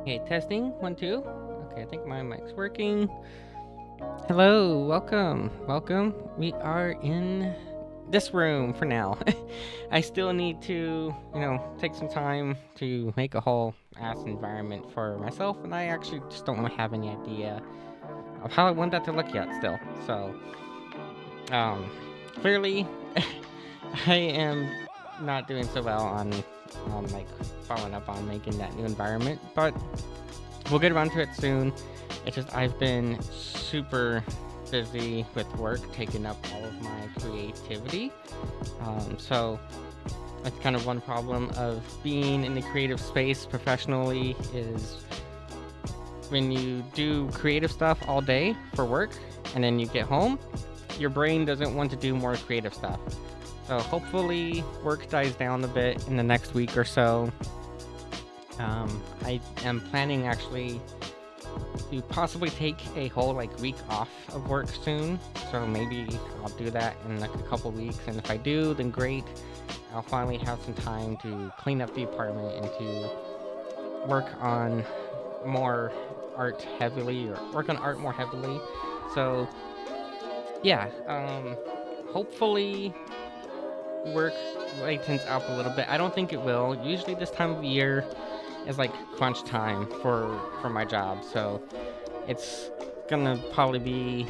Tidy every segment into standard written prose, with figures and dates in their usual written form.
Okay, testing, 1, 2. Okay, I think my mic's working. Hello, welcome. We are in this room for now. I still need to, take some time to make a whole ass environment for myself, and I actually just don't have any idea of how I want that to look yet still. So, um, clearly, I am not doing so well on like following up on making that new environment, but we'll get around to it soon. It's just I've been super busy with work, taking up all of my creativity. So that's kind of one problem of being in the creative space professionally is when you do creative stuff all day for work and then you get home, your brain doesn't want to do more creative stuff. So hopefully work dies down a bit in the next week or so. I am planning actually to possibly take a whole week off of work soon. So maybe I'll do that in a couple weeks, and if I do, then great. I'll finally have some time to clean up the apartment and to work on more art heavily, or work on art more heavily. So yeah, hopefully work lightens up a little bit. I don't think it will. Usually this time of year is crunch time for my job, so it's gonna probably be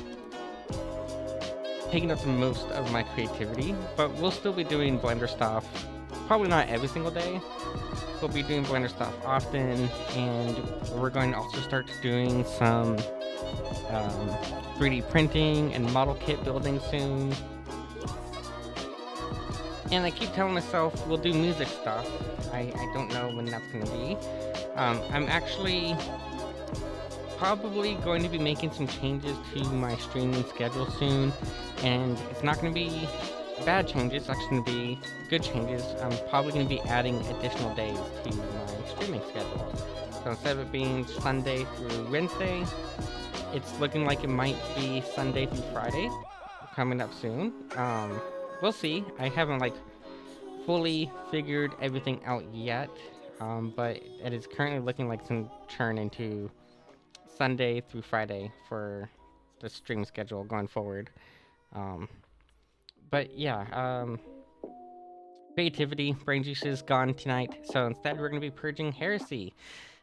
taking up the most of my creativity, but we'll still be doing Blender stuff, probably not every single day. We'll be doing Blender stuff often, and we're going to also start doing some 3D printing and model kit building soon. And I keep telling myself we'll do music stuff. I don't know when that's going to be. I'm actually probably going to be making some changes to my streaming schedule soon, and it's not going to be bad changes, it's actually going to be good changes. I'm probably going to be adding additional days to my streaming schedule. So instead of it being Sunday through Wednesday, it's looking like it might be Sunday through Friday coming up soon. We'll see. I haven't fully figured everything out yet, but it is currently looking like some turn into Sunday through Friday for the stream schedule going forward. But yeah, creativity, brain juice is gone tonight, so instead we're going to be purging Heresy.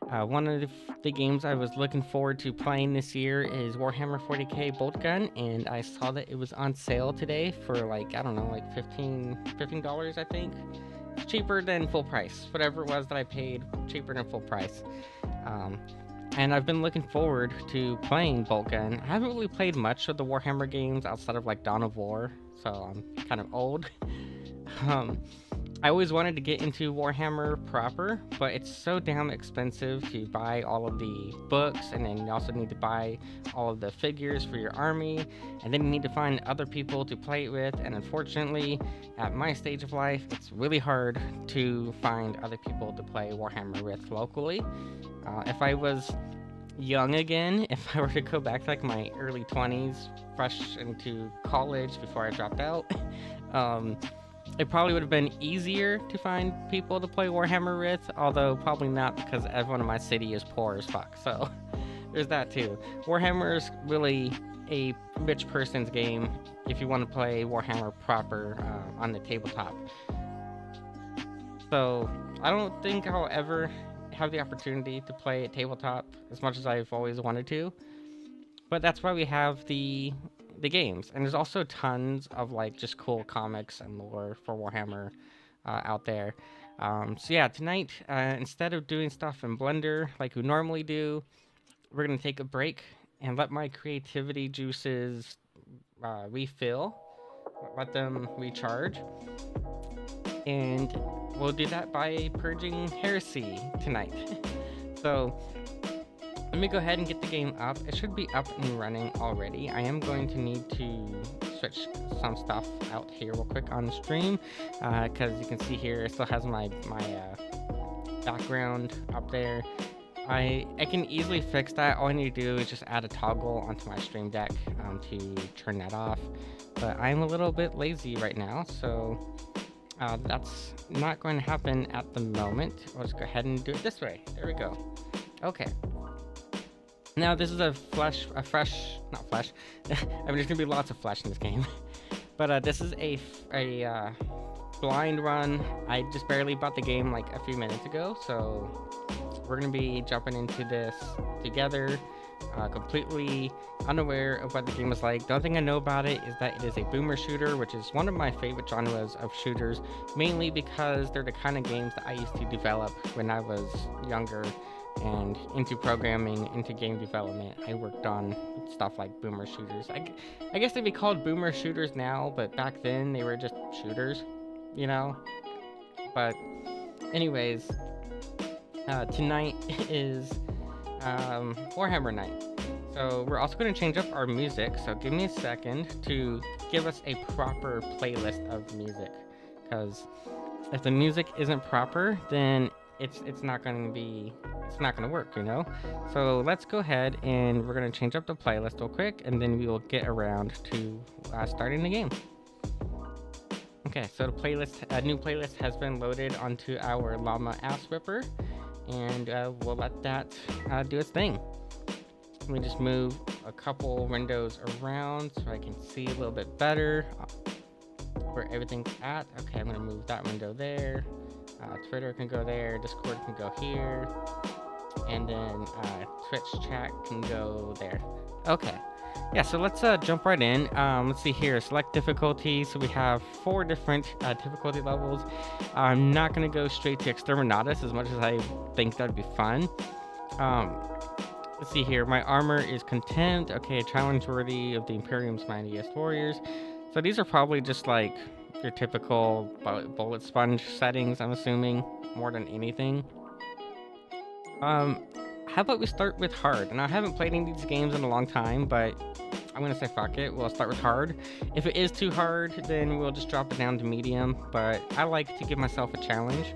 One of the games I was looking forward to playing this year is Warhammer 40k Boltgun, and I saw that it was on sale today for I don't know, $15 I think. Cheaper than full price. Whatever it was that I paid, cheaper than full price. And I've been looking forward to playing Boltgun. I haven't really played much of the Warhammer games outside of Dawn of War, so I'm kind of old. I always wanted to get into Warhammer proper, but it's so damn expensive to buy all of the books, and then you also need to buy all of the figures for your army, and then you need to find other people to play it with, and unfortunately, at my stage of life, it's really hard to find other people to play Warhammer with locally. If I was young again, if I were to go back to my early 20s, fresh into college before I dropped out, it probably would have been easier to find people to play Warhammer with, although probably not, because everyone in my city is poor as fuck, so there's that too. Warhammer is really a rich person's game if you want to play Warhammer proper on the tabletop. So I don't think I'll ever have the opportunity to play at tabletop as much as I've always wanted to, but that's why we have the games, and there's also tons of just cool comics and lore for Warhammer out there. So yeah, tonight instead of doing stuff in Blender like we normally do, we're gonna take a break and let my creativity juices refill, let them recharge, and we'll do that by purging Heresy tonight. So let me go ahead and get the game up. It should be up and running already. I am going to need to switch some stuff out here real quick on the stream, because you can see here it still has my background up there. I can easily fix that. All I need to do is just add a toggle onto my stream deck to turn that off, but I'm a little bit lazy right now, so that's not going to happen at the moment. I'll just go ahead and do it this way. There we go. Okay. Now this is not flesh. I mean, there's gonna be lots of flesh in this game, but this is a blind run. I just barely bought the game a few minutes ago, so we're gonna be jumping into this together. completely unaware of what the game is like. The only thing I know about it is that it is a boomer shooter, which is one of my favorite genres of shooters, mainly because they're the kind of games that I used to develop when I was younger and into programming, into game development. I worked on stuff like boomer shooters. I guess they'd be called boomer shooters now, but back then they were just shooters, you know? But, anyways, tonight is Warhammer night. So we're also going to change up our music, so give me a second to give us a proper playlist of music, because if the music isn't proper, then it's not going to work, you know? So let's go ahead and we're going to change up the playlist real quick, and then we will get around to starting the game. Okay, so the playlist, a new playlist has been loaded onto our Llama Ass Whipper, and we'll let that do its thing. Let me just move a couple windows around so I can see a little bit better where everything's at. Okay, I'm gonna move that window there. Twitter can go there, Discord can go here, and then Twitch chat can go there. Okay, yeah, so let's jump right in. Let's see here, select difficulty. So we have 4 different difficulty levels. I'm not gonna go straight to Exterminatus as much as I think that'd be fun. Let's see here, my armor is Contempt. Okay, challenge worthy of the Imperium's mightiest warriors. So these are probably just like your typical bullet sponge settings, I'm assuming, more than anything. How about we start with hard? And I haven't played any of these games in a long time, but I'm gonna say fuck it, we'll start with hard. If it is too hard, then we'll just drop it down to medium, but I like to give myself a challenge.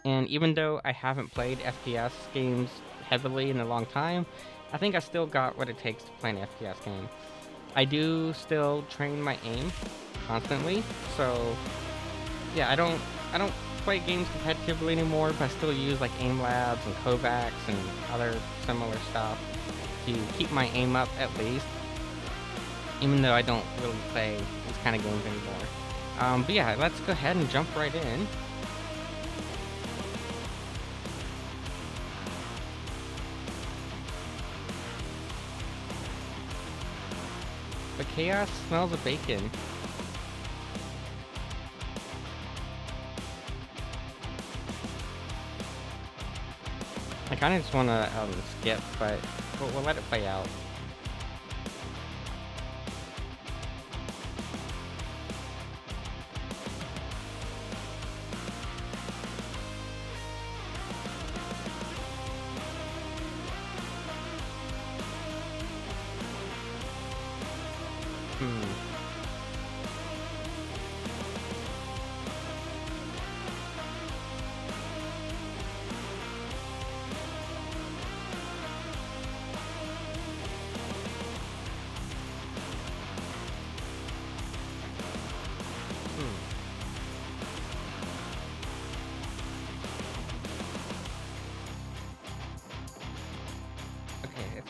And even though I haven't played FPS games heavily in a long time, I think I still got what it takes to play an FPS game. I do still train my aim constantly, so yeah, I don't play games competitively anymore, but I still use like aim labs and Kovacs and other similar stuff to keep my aim up at least, even though I don't really play these kind of games anymore. But yeah, let's go ahead and jump right in. The chaos smells of bacon. I kind of just want to skip, but we'll let it play out.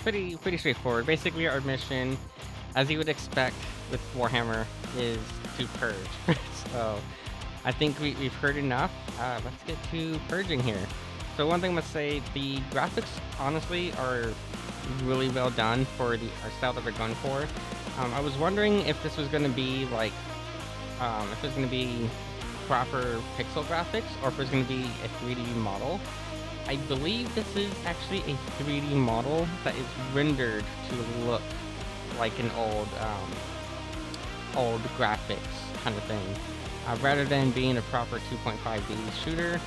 Pretty straightforward. Basically, our mission, as you would expect with Warhammer, is to purge. So, I think we've heard enough. Let's get to purging here. So one thing I must say, the graphics honestly are really well done for the art style that we're going for. I was wondering if this was going to be like, if it was going to be proper pixel graphics, or if it was going to be a 3D model. I believe this is actually a 3D model that is rendered to look like an old graphics kind of thing, rather than being a proper 2.5D shooter.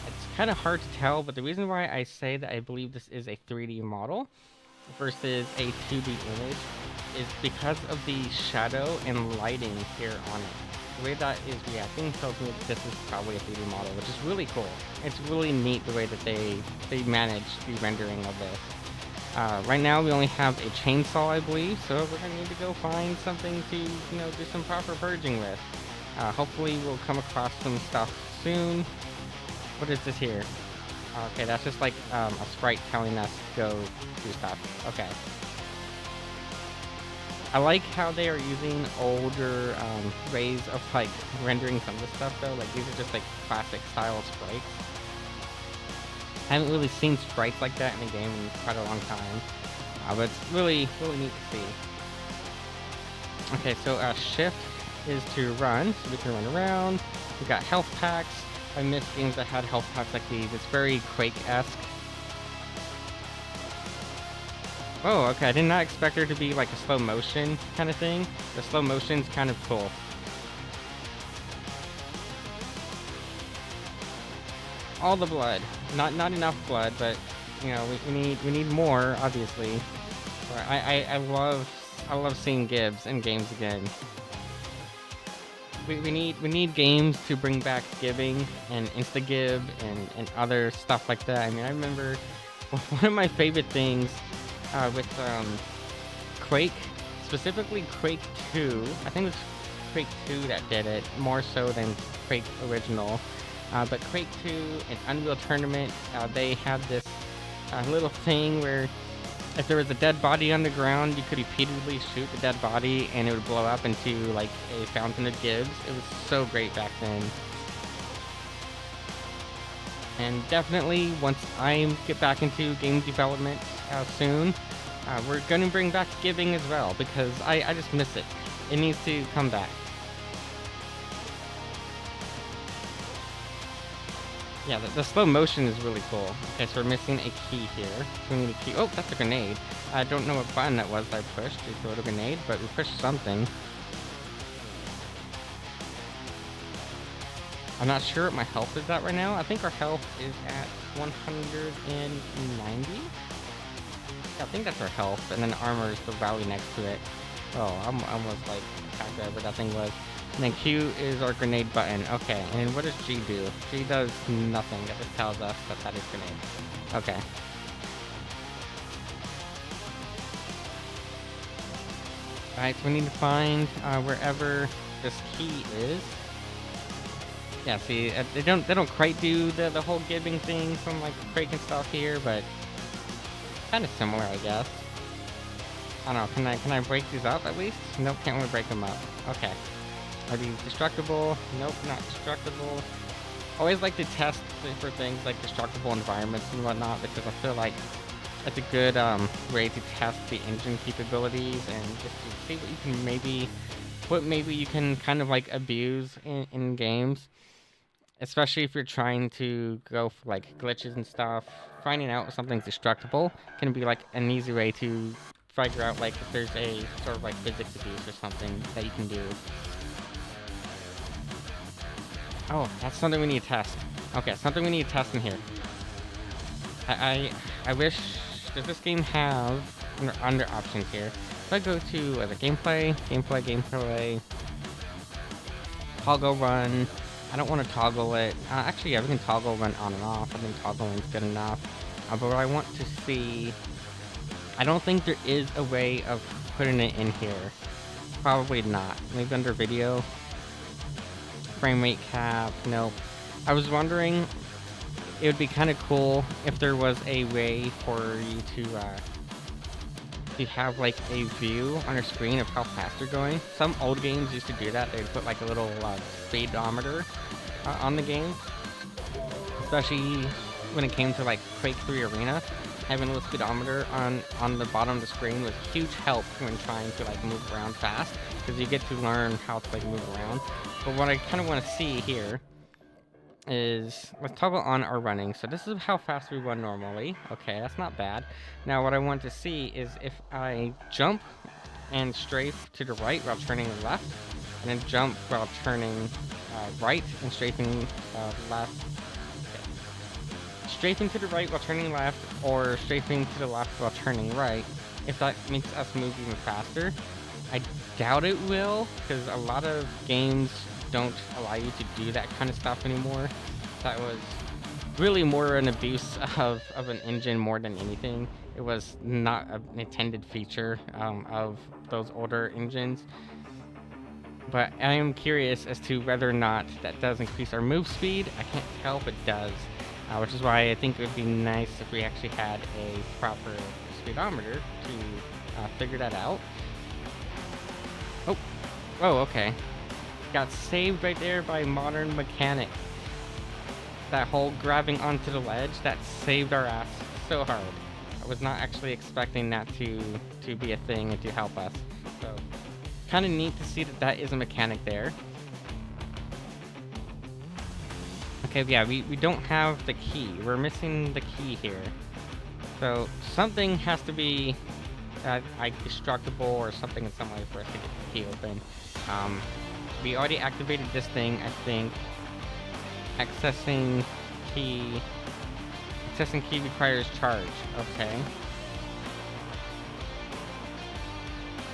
It's kind of hard to tell, but the reason why I say that I believe this is a 3D model versus a 2D image is because of the shadow and lighting here on it. The way that is reacting tells me that this is probably a 3D model, which is really cool. It's really neat the way that they manage the rendering of this. Right now we only have a chainsaw, I believe, so we're gonna need to go find something to, do some proper purging with. Hopefully we'll come across some stuff soon. What is this here? Okay, that's just like a sprite telling us to go do stuff. Okay. I like how they are using older ways of like rendering some of this stuff though. Like these are just like classic style sprites. I haven't really seen sprites like that in a game in quite a long time. But it's really neat to see. Okay, so shift is to run, so we can run around. We got health packs. I miss games that had health packs like these. It's very Quake-esque. Oh, okay, I did not expect there to be like a slow motion kind of thing. The slow motion's kind of cool. All the blood. Not enough blood, but you know, we need more, obviously. I love seeing Gibbs in games again. We need games to bring back gibbing and insta-gib and other stuff like that. I mean, I remember one of my favorite things with Quake, specifically Quake 2. I think it was Quake 2 that did it more so than Quake original. But Quake 2 and Unreal Tournament, they had this little thing where if there was a dead body on the ground, you could repeatedly shoot the dead body and it would blow up into like a fountain of gibbs. It was so great back then. And definitely once I get back into game development soon, we're gonna bring back gibbing as well, because I just miss it. It needs to come back. Yeah, the slow motion is really cool. Okay, so we're missing a key here. So we need a key. Oh, that's a grenade. I don't know what button that was that I pushed to throw a grenade, but we pushed something. I'm not sure what my health is at right now. I think our health is at 190. Yeah, I think that's our health, and then armor is the valley next to it. Oh, I'm almost like whatever that thing was. And then Q is our grenade button. Okay, and then what does G do? G does nothing. It just tells us that is grenade. Okay. Alright, so we need to find wherever this key is. Yeah, see, they don't quite do the whole gibbing thing from like Quake and stuff here, but kind of similar, I guess. I don't know. Can I break these up at least? Nope, can't really break them up. Okay. Are these destructible? Nope, not destructible. Always like to test for things like destructible environments and whatnot, because I feel like it's a good way to test the engine capabilities and just to see what you can maybe you can kind of like abuse in games. Especially if you're trying to go for like glitches and stuff. Finding out if something's destructible can be like an easy way to figure out like if there's a sort of like physics abuse or something that you can do. Oh, that's something we need to test. Okay, something we need to test in here. I wish, does this game have under options here? If I go to the gameplay, toggle run. I don't want to toggle it. Actually, yeah, we can toggle run on and off. I think toggling is good enough. But what I want to see, I don't think there is a way of putting it in here. Probably not. Maybe under video. Frame rate cap, nope. I was wondering, it would be kind of cool if there was a way for you to have like a view on your screen of how fast you're going. Some old games used to do that. They'd put like a little speedometer on the game, especially when it came to like Quake 3 Arena. Having a little speedometer on the bottom of the screen was huge help when trying to like move around fast, because you get to learn how to like move around. But what I kind of want to see here is, let's toggle on our running. So this is how fast we run normally. Okay, that's not bad. Now what I want to see is if I jump and strafe to the right while turning left, and then jump while turning right and strafing left. Okay. Strafing to the right while turning left, or strafing to the left while turning right, if that makes us move even faster. I doubt it will, because a lot of games don't allow you to do that kind of stuff anymore. That was really more an abuse of an engine more than anything. It was not an intended feature of those older engines. But I am curious as to whether or not that does increase our move speed. I can't tell if it does, which is why I think it would be nice if we actually had a proper speedometer to figure that out. Oh, okay. Got saved right there by modern mechanics. That whole grabbing onto the ledge, that saved our ass so hard. I was not actually expecting that to be a thing and to help us. So, kind of neat to see that that is a mechanic there. Okay, yeah, we don't have the key. We're missing the key here. So, something has to be like destructible or something in some way for us to get the key open. We already activated this thing, I think. Accessing key requires charge. Okay.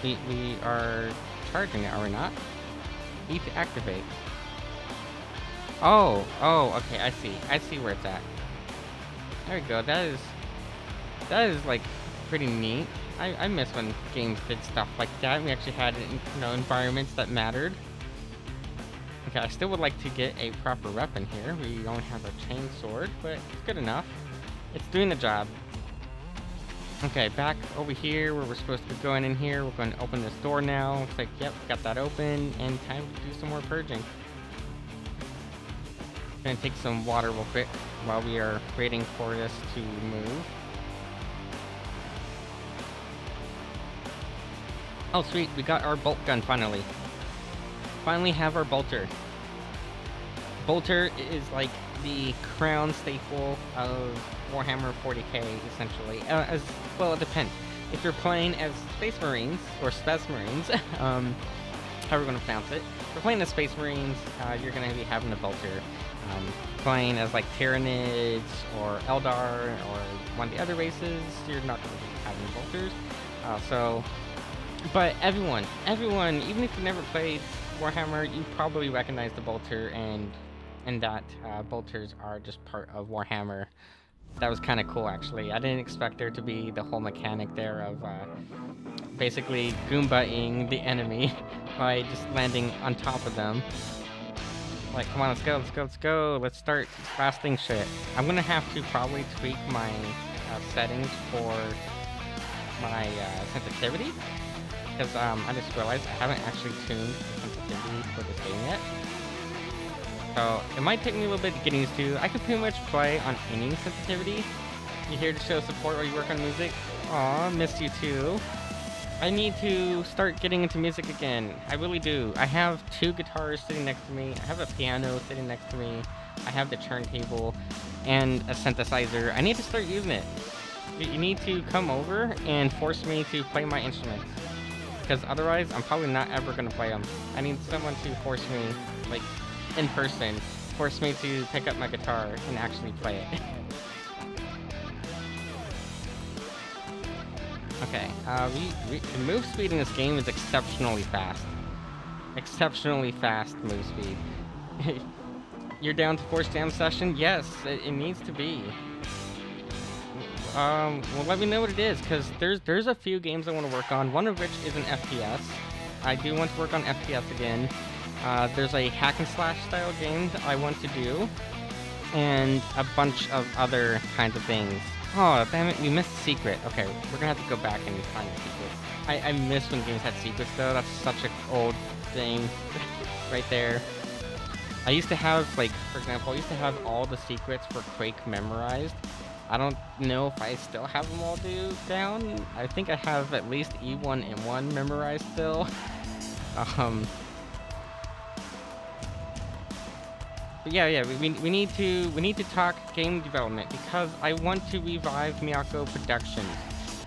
We are charging it, are we not? E to activate. Oh, okay, I see where it's at. There we go. That is like pretty neat. I miss when games did stuff like that. We actually had, environments that mattered. Okay, I still would like to get a proper weapon here. We don't have a chain sword, but it's good enough. It's doing the job. Okay, back over here where we're supposed to be going in here. We're going to open this door now. Looks like, yep, got that open, and time to do some more purging. Gonna take some water real quick while we are waiting for this to move. Oh, sweet, we got our bolt gun finally. Finally have our bolter. Bolter is like the crown staple of Warhammer 40k, essentially. As well, it depends. If you're playing as Space Marines, or Spec Marines, however you're going to pronounce it. If you're playing as Space Marines, you're going to be having a bolter. Playing as like Tyranids, or Eldar, or one of the other races, you're not going to be having bolters. But everyone, even if you never played Warhammer, you probably recognize the bolter, and that bolters are just part of Warhammer. That was kind of cool, actually. I didn't expect there to be the whole mechanic there of basically Goomba-ing the enemy by just landing on top of them. Like, come on, let's go. Let's start blasting shit. I'm gonna have to probably tweak my settings for my sensitivity. Because I just realized I haven't actually tuned the sensitivity for this game yet. So it might take me a little bit to get used to. I could pretty much play on any sensitivity. You here to show support while you work on music? Aw, missed you too. I need to start getting into music again. I really do. I have 2 guitars sitting next to me. I have a piano sitting next to me. I have the turntable and a synthesizer. I need to start using it. You need to come over and force me to play my instruments. Because otherwise, I'm probably not ever going to play them. I need someone to force me, like, in person, force me to pick up my guitar and actually play it. Okay, the move speed in this game is exceptionally fast. Exceptionally fast move speed. You're down to Force Jam session? Yes, it needs to be. Well, let me know what it is, because there's a few games I want to work on, one of which is an FPS. I do want to work on FPS again. There's a hack and slash style game that I want to do, and a bunch of other kinds of things. Oh, damn it, we missed the secret. Okay, we're gonna have to go back and find the secret. I miss when games had secrets, though. That's such an old thing right there. I used to have, like, for example, I used to have all the secrets for Quake memorized. I don't know if I still have them all down. I think I have at least E1 and 1 memorized still. But yeah, we need to talk game development, because I want to revive Miyako Productions.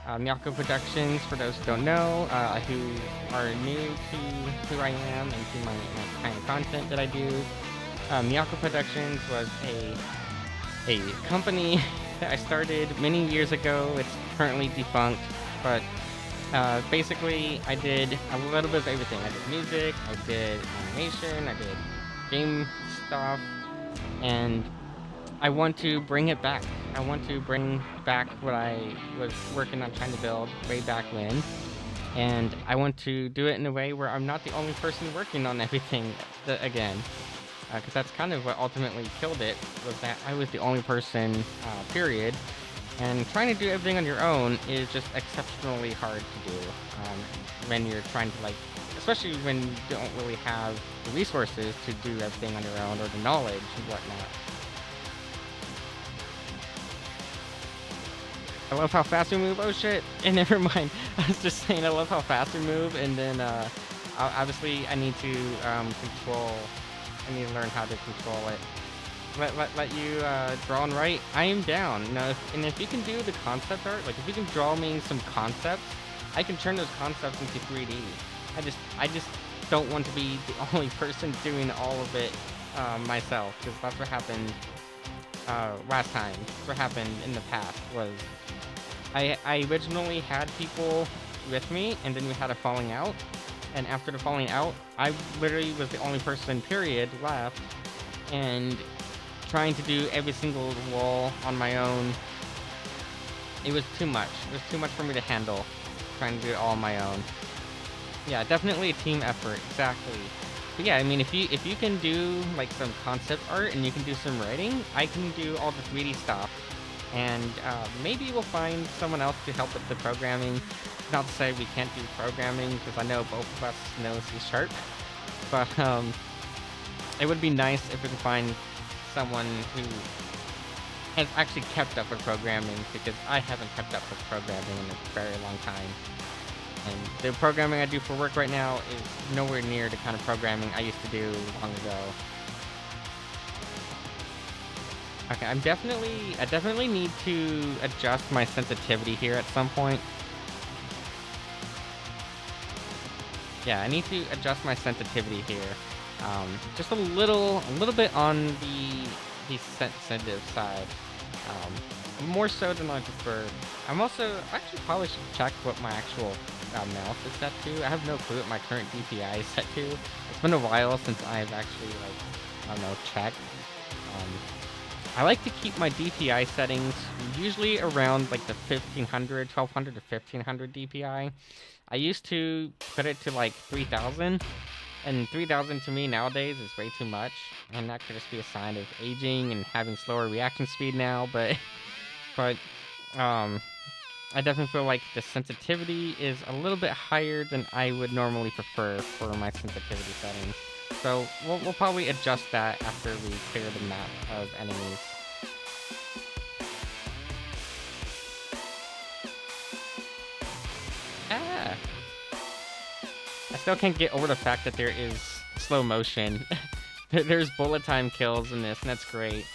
Miyako Productions, for those who don't know, who are new to who I am and to my kind of content that I do. Miyako Productions was a company that I started many years ago. It's currently defunct, but basically I did a little bit of everything. I did music, I did animation, I did game stuff, and I want to bring it back. I want to bring back what I was working on trying to build way back when, and I want to do it in a way where I'm not the only person working on everything again. Because that's kind of what ultimately killed it, was that I was the only person, period. And trying to do everything on your own is just exceptionally hard to do, when you're trying to, like, especially when you don't really have the resources to do everything on your own, or the knowledge and whatnot. I love how fast we move. Oh shit! And never mind. I was just saying I love how fast we move, and then obviously I need to control. I need to learn how to control it. Let you draw and write. I am down. If you can do the concept art, like if you can draw me some concepts, I can turn those concepts into 3D. I just don't want to be the only person doing all of it myself, because that's what happened last time. That's what happened in the past was I originally had people with me, and then we had a falling out, and after the falling out, I literally was the only person, period, left, and trying to do every single wall on my own, it was too much. It was too much for me to handle, trying to do it all on my own. Yeah, definitely a team effort, exactly. But yeah, I mean, if you can do like some concept art and you can do some writing, I can do all the 3D stuff. And maybe we'll find someone else to help with the programming. Not to say we can't do programming, because I know both of us know C#. But it would be nice if we could find someone who has actually kept up with programming, because I haven't kept up with programming in a very long time. And the programming I do for work right now is nowhere near the kind of programming I used to do long ago. Okay, I definitely need to adjust my sensitivity here at some point. Yeah, I need to adjust my sensitivity here. Just a little bit on the sensitive side. More so than I prefer. Actually probably should check what my actual mouse is set to. I have no clue what my current DPI is set to. It's been a while since I've actually, checked. I like to keep my DPI settings usually around like the 1200 to 1500 DPI. I used to put it to like 3000, and 3000 to me nowadays is way too much, and that could just be a sign of aging and having slower reaction speed now, but I definitely feel like the sensitivity is a little bit higher than I would normally prefer for my sensitivity settings. So we'll probably adjust that after we clear the map of enemies. Ah! I still can't get over the fact that there is slow motion. There's bullet time kills in this, and that's great.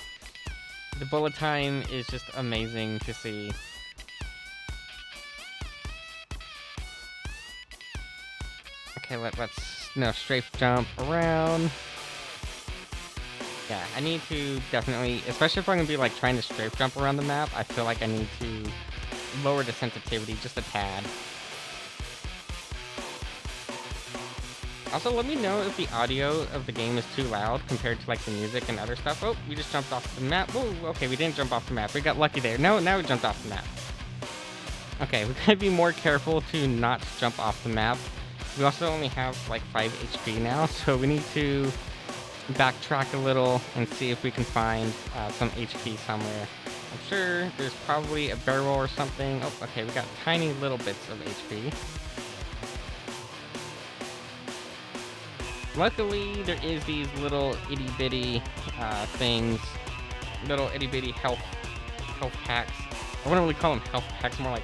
The bullet time is just amazing to see. Okay, let's strafe jump around. Yeah, I need to definitely, especially if I'm gonna be like trying to strafe jump around the map, I feel like I need to lower the sensitivity just a tad. Also, let me know if the audio of the game is too loud compared to like the music and other stuff. Oh, we just jumped off the map. Oh, okay, we didn't jump off the map. We got lucky there. No, now we jumped off the map. Okay, we gotta be more careful to not jump off the map. We also only have like 5 HP now, so we need to backtrack a little and see if we can find some HP somewhere. I'm sure there's probably a barrel or something. Oh, okay, we got tiny little bits of HP. Luckily, there is these little itty-bitty things, little itty-bitty health packs. I wouldn't really call them health packs, more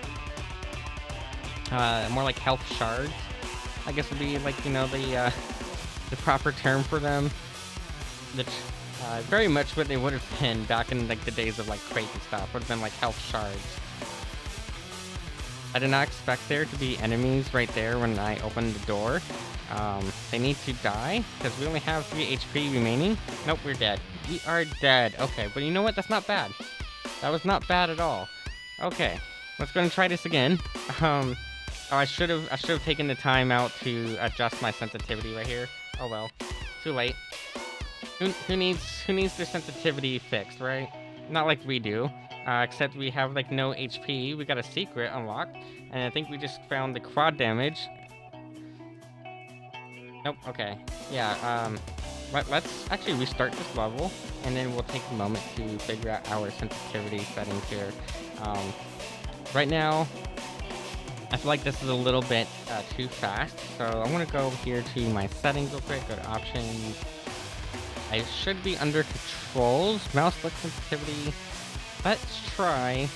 like health shards, I guess would be like, the proper term for them. Which very much what they would have been back in like the days of like Quake and stuff, would have been like health shards. I did not expect there to be enemies right there when I opened the door. They need to die, because we only have 3 HP remaining. Nope, we're dead. We are dead. Okay, but you know what? That's not bad. That was not bad at all. Okay, let's go and try this again. Oh, I should have taken the time out to adjust my sensitivity right here. Oh well, too late. Who needs their sensitivity fixed, right? Not like we do. Except we have like no HP. We got a secret unlocked, and I think we just found the quad damage. Nope. Okay. Yeah. Let's actually restart this level, and then we'll take a moment to figure out our sensitivity settings here. Right now, I feel like this is a little bit too fast, so I'm gonna go here to my settings real quick. Go to options. I should be under controls, mouse click sensitivity. Let's try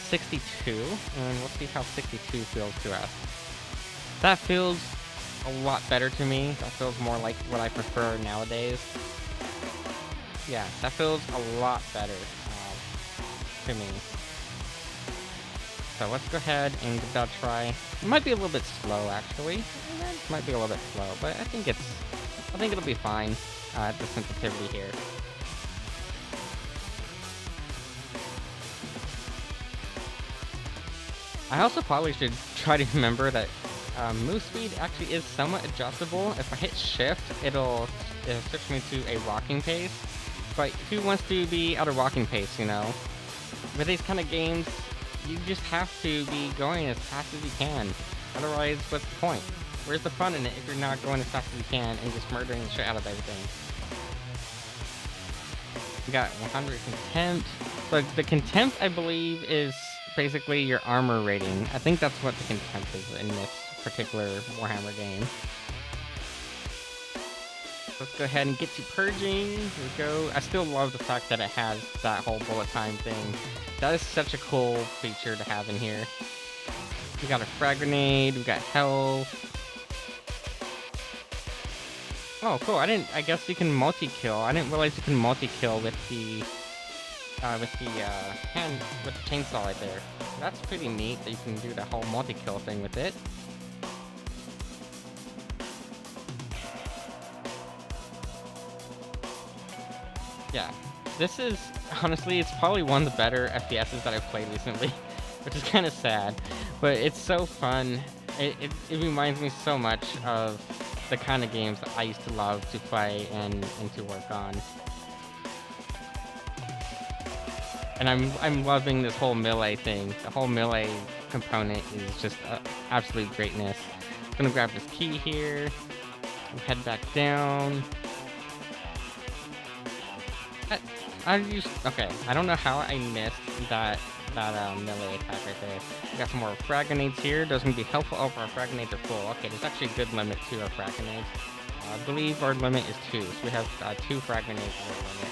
62, and we'll see how 62 feels to us. That feels a lot better to me. That feels more like what I prefer nowadays. Yeah, that feels a lot better to me. So let's go ahead and give that a try. It might be a little bit slow, actually. It might be a little bit slow, but I think it'll be fine at the sensitivity here. I also probably should try to remember that move speed actually is somewhat adjustable. If I hit shift, it'll switch me to a walking pace. But who wants to be at a walking pace, you know? With these kind of games, you just have to be going as fast as you can. Otherwise, what's the point? Where's the fun in it if you're not going as fast as you can and just murdering the shit out of everything? We got 100 contempt. So the contempt, I believe, is basically your armor rating. I think that's what the contempt is in this particular Warhammer game. Let's go ahead and get to purging. Here we go. I still love the fact that it has that whole bullet time thing. That is such a cool feature to have in here. We got a frag grenade. We got health. Oh, cool. I guess you can multi-kill. I didn't realize you can multi-kill with the chainsaw right there. That's pretty neat that you can do that whole multi-kill thing with it. Yeah, this is, honestly, it's probably one of the better FPSs that I've played recently, which is kind of sad, but it's so fun. It reminds me so much of the kind of games that I used to love to play and to work on. And I'm loving this whole melee thing. The whole melee component is just absolute greatness. I'm gonna grab this key here, and head back down. Okay, I don't know how I missed that melee attack right there. We got some more frag grenades here. Those can be helpful. Oh, our frag grenades are full. Okay, there's actually a good limit to our frag grenades. I believe our limit is 2, so we have 2 frag grenades as our limit.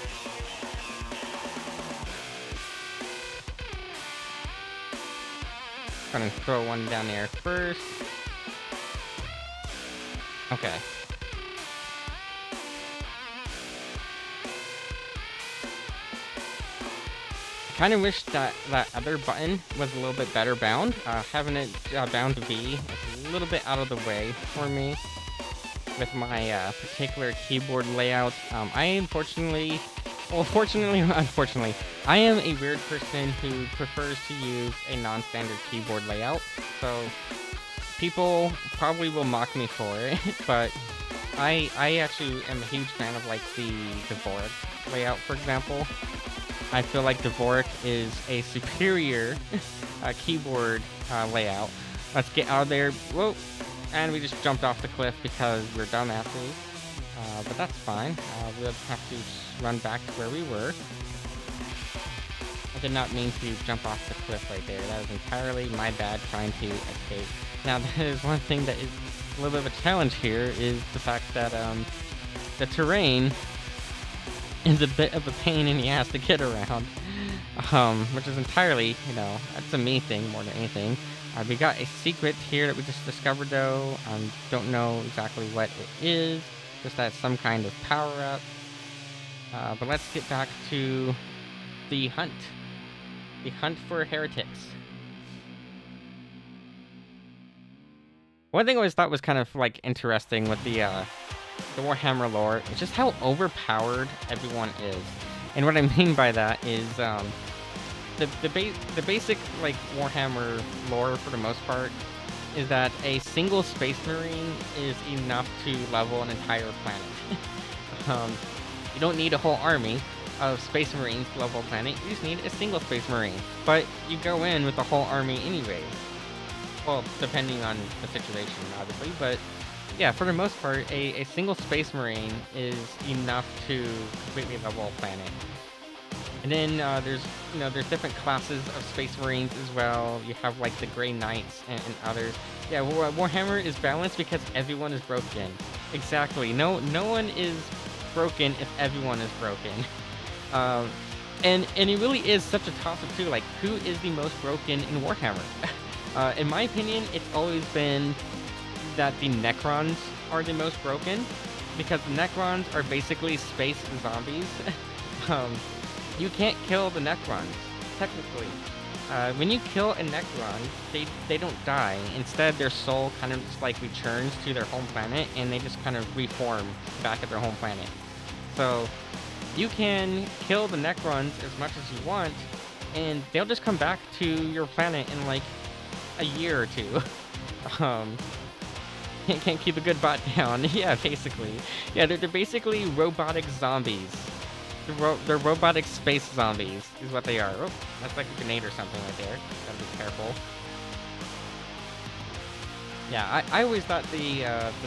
Gonna throw one down there first. Okay. Kind of wish that other button was a little bit better bound. Having it bound to B is a little bit out of the way for me with my particular keyboard layout. Fortunately, unfortunately, I am a weird person who prefers to use a non-standard keyboard layout. So people probably will mock me for it, but I actually am a huge fan of like the Dvorak layout, for example. I feel like Dvorak is a superior keyboard layout. Let's get out of there. Whoa! And we just jumped off the cliff because we're dumbasses. But that's fine. We'll have to run back to where we were. I did not mean to jump off the cliff right there. That was entirely my bad trying to escape. Now, there is one thing that is a little bit of a challenge here, is the fact that the terrain is a bit of a pain in the ass to get around, which is entirely, that's a me thing more than anything. We got a secret here that we just discovered though. Don't know exactly what it is, just that some kind of power-up. But let's get back to the hunt. The hunt for heretics. One thing I always thought was kind of like interesting with the Warhammer lore is just how overpowered everyone is. And what I mean by that is the basic like Warhammer lore for the most part is that a single Space Marine is enough to level an entire planet. You don't need a whole army of Space Marines to level a planet. You just need a single Space Marine. But you go in with a whole army anyway. Well, depending on the situation, obviously, but yeah, for the most part, a single Space Marine is enough to completely level a planet. And then there's different classes of Space Marines as well. You have like the Grey Knights and others. Yeah, Warhammer is balanced because everyone is broken. Exactly. No one is broken if everyone is broken. And it really is such a toss-up too. Like, who is the most broken in Warhammer? In my opinion, it's always been that the Necrons are the most broken, because the Necrons are basically space zombies. um, you can't kill the Necrons, technically. When you kill a Necron, they don't die. Instead, their soul kind of just like returns to their home planet, and they just kind of reform back at their home planet. So you can kill the Necrons as much as you want, and they'll just come back to your planet in like a year or two. Can't keep a good bot down. Yeah, basically. Yeah, they're basically robotic zombies. They're robotic space zombies, is what they are. Oh, that's like a grenade or something right there. Gotta be careful. Yeah, I always thought the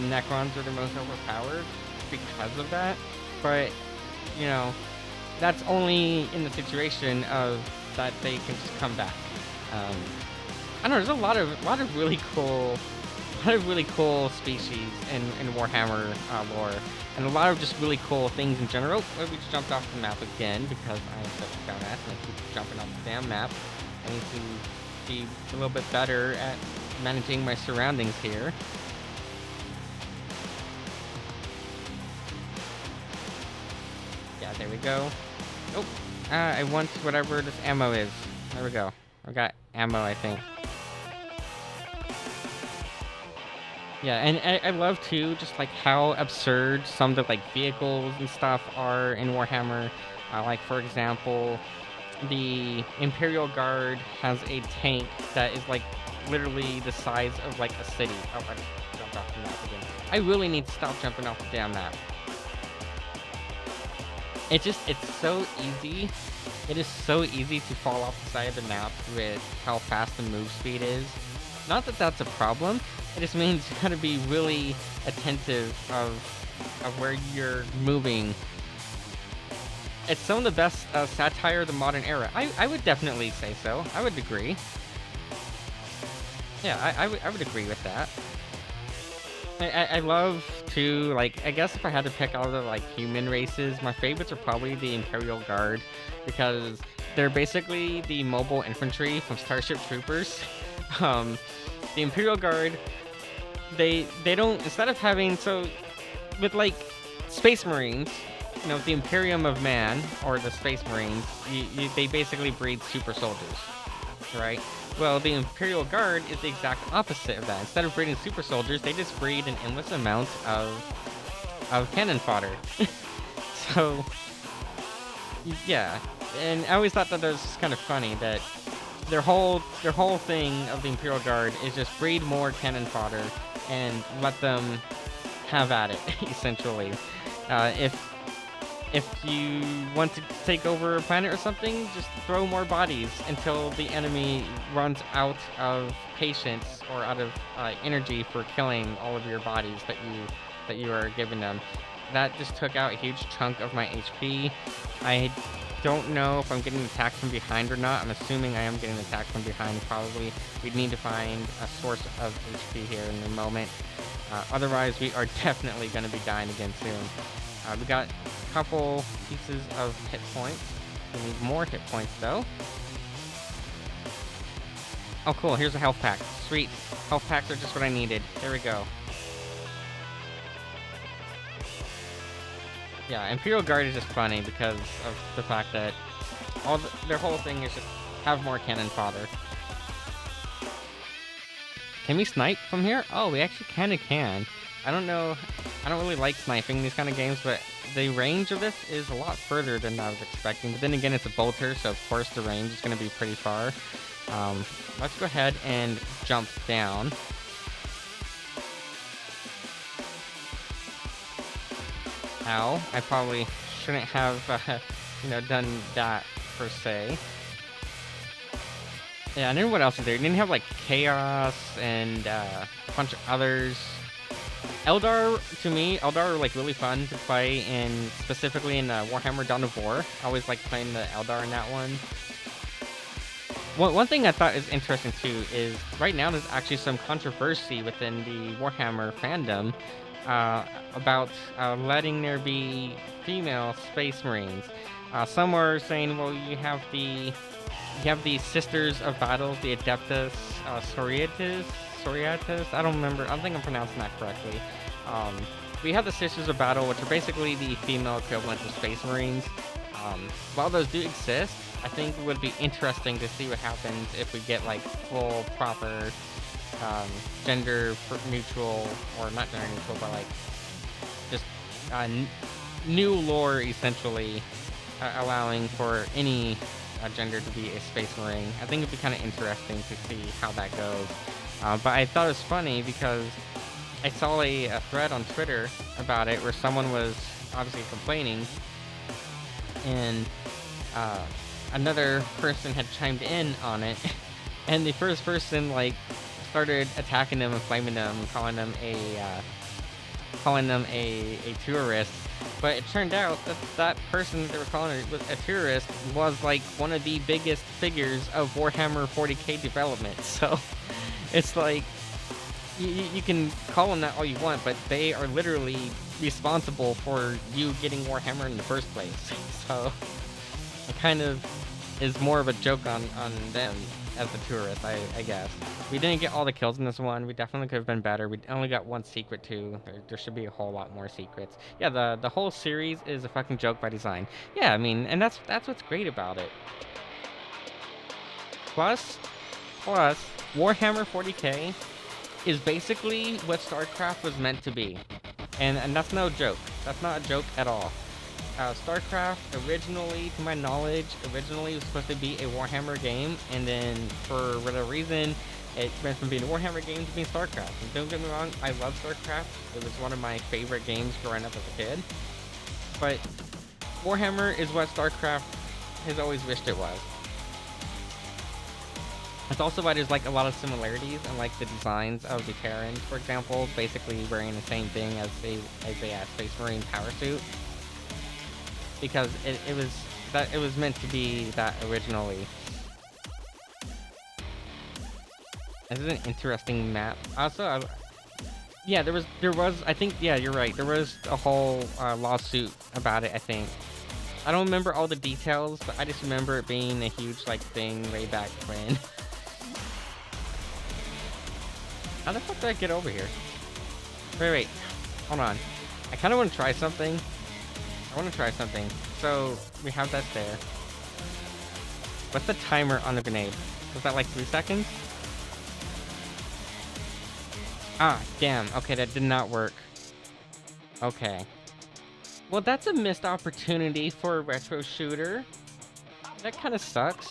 Necrons were the most overpowered because of that, but you know, that's only in the situation of that they can just come back. I don't know. There's a lot of really cool species in Warhammer lore, and a lot of just really cool things in general. We just jumped off the map again because I'm such a dumbass and I keep jumping off the damn map. I need to be a little bit better at managing my surroundings here. Yeah, there we go. Oh, I want whatever this ammo is. There we go. I got ammo, I think. Yeah, and I love too just like how absurd some of the like vehicles and stuff are in Warhammer. Like for example, the Imperial Guard has a tank that is like literally the size of like a city. Oh, I jumped off the map again. I really need to stop jumping off the damn map. It's so easy. It is so easy to fall off the side of the map with how fast the move speed is. Not that that's a problem. It just means you gotta be really attentive of where you're moving. It's some of the best satire of the modern era. I would definitely say so. I would agree. Yeah, I would agree with that. I love to, like, I guess if I had to pick all the, like, human races, my favorites are probably the Imperial Guard, because they're basically the mobile infantry from Starship Troopers. The Imperial Guard, they don't, instead of having, so, with, like, Space Marines, you know, the Imperium of Man, or the Space Marines, they basically breed super soldiers, right? Well, the Imperial Guard is the exact opposite of that. Instead of breeding super soldiers, they just breed an endless amount of cannon fodder. So, yeah. And I always thought that was kind of funny that their whole thing of the Imperial Guard is just breed more cannon fodder and let them have at it, essentially. If you want to take over a planet or something, just throw more bodies until the enemy runs out of patience or out of energy for killing all of your bodies that you are giving them. That just took out a huge chunk of my HP. I don't know if I'm getting attacked from behind or not. I'm assuming I am getting attacked from behind, probably. We'd need to find a source of HP here in a moment. Otherwise, we are definitely going to be dying again soon. We got a couple pieces of hit points. We need more hit points, though. Oh, cool. Here's a health pack. Sweet. Health packs are just what I needed. There we go. Yeah, Imperial Guard is just funny because of the fact that their whole thing is just have more cannon fodder. Can we snipe from here? Oh, we actually kind of can. I don't know. I don't really like sniping these kind of games, but the range of this is a lot further than I was expecting. But then again, it's a bolter, so of course the range is going to be pretty far. Let's go ahead and jump down. Ow. I probably shouldn't have, done that per se. Yeah, I don't know what else is there. You didn't have, like, Chaos and a bunch of others. Eldar, to me, Eldar are, like, really fun to play, specifically in Warhammer Dawn of War. I always like playing the Eldar in that one. One thing I thought is interesting, too, is right now there's actually some controversy within the Warhammer fandom about letting there be female space marines. Some were saying, well, you have the Sisters of Battles, the Adeptus Soriatis. I don't remember. I don't think I'm pronouncing that correctly. Um, we have the Sisters of Battle, which are basically the female equivalent of Space Marines. While those do exist, I think it would be interesting to see what happens if we get like full, proper, gender neutral, or not gender neutral, but like just new lore essentially allowing for any gender to be a Space Marine. I think it'd be kind of interesting to see how that goes. But I thought it was funny because I saw a thread on Twitter about it where someone was obviously complaining, and another person had chimed in on it, and the first person like started attacking them and flaming them, and calling them a tourist. But it turned out that person that they were calling a tourist was like one of the biggest figures of Warhammer 40k development. So it's like you can call them that all you want, but they are literally responsible for you getting Warhammer in the first place. So it kind of is more of a joke on them as the tourist, I guess. We didn't get all the kills in this one. We definitely could have been better. We only got one secret too. There should be a whole lot more secrets. Yeah, the whole series is a fucking joke by design. Yeah, I mean, and that's what's great about it. Plus, Warhammer 40k is basically what StarCraft was meant to be. And that's no joke. That's not a joke at all. StarCraft originally, to my knowledge, was supposed to be a Warhammer game, and then for whatever reason, it went from being a Warhammer game to being StarCraft. And don't get me wrong, I love StarCraft. It was one of my favorite games growing up as a kid. But Warhammer is what StarCraft has always wished it was. That's also why there's like a lot of similarities in like the designs of the Terrans, for example, basically wearing the same thing as a Space Marine power suit. Because it was meant to be that originally. This is an interesting map. Also, yeah, there was. I think, yeah, you're right. There was a whole lawsuit about it. I think. I don't remember all the details, but I just remember it being a huge like thing way back when. How the fuck did I get over here? Wait, hold on. I kind of want to try something. So, we have that there. What's the timer on the grenade? Was that like 3 seconds? Ah, damn. Okay, that did not work. Okay. Well, that's a missed opportunity for a retro shooter. That kind of sucks.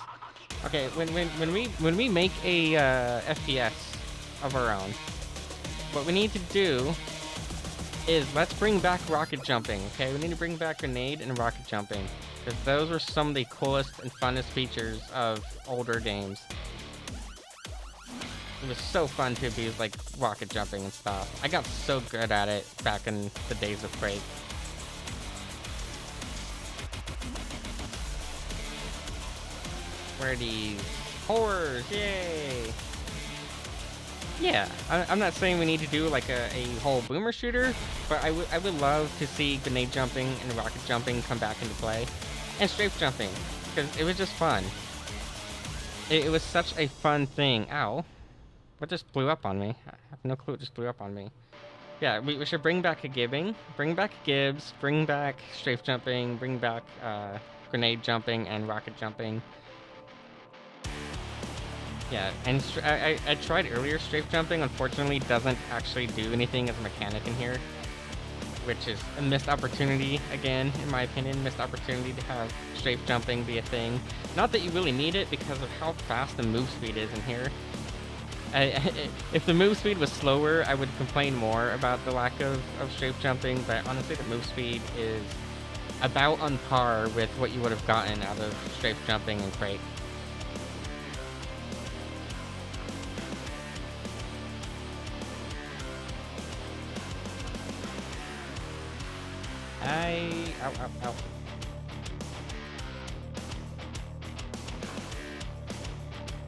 Okay, when we make a FPS of our own, what we need to do is let's bring back rocket jumping, okay? We need to bring back grenade and rocket jumping, because those were some of the coolest and funnest features of older games. It was so fun to be like rocket jumping and stuff. I got so good at it back in the days of Quake. Where are these horrors? Yay! Yeah, I'm not saying we need to do like a whole boomer shooter, but I would love to see grenade jumping and rocket jumping come back into play, and strafe jumping, because it was just fun. It was such a fun thing. Ow. What just blew up on me? I have no clue, it just blew up on me. Yeah, we should bring back a gibbing, bring back Gibbs, bring back strafe jumping, bring back grenade jumping and rocket jumping. Yeah, and I tried earlier, strafe jumping unfortunately doesn't actually do anything as a mechanic in here, which is a missed opportunity, again, in my opinion, missed opportunity to have strafe jumping be a thing. Not that you really need it because of how fast the move speed is in here. If the move speed was slower, I would complain more about the lack of strafe jumping, but honestly the move speed is about on par with what you would have gotten out of strafe jumping in Quake. Ow.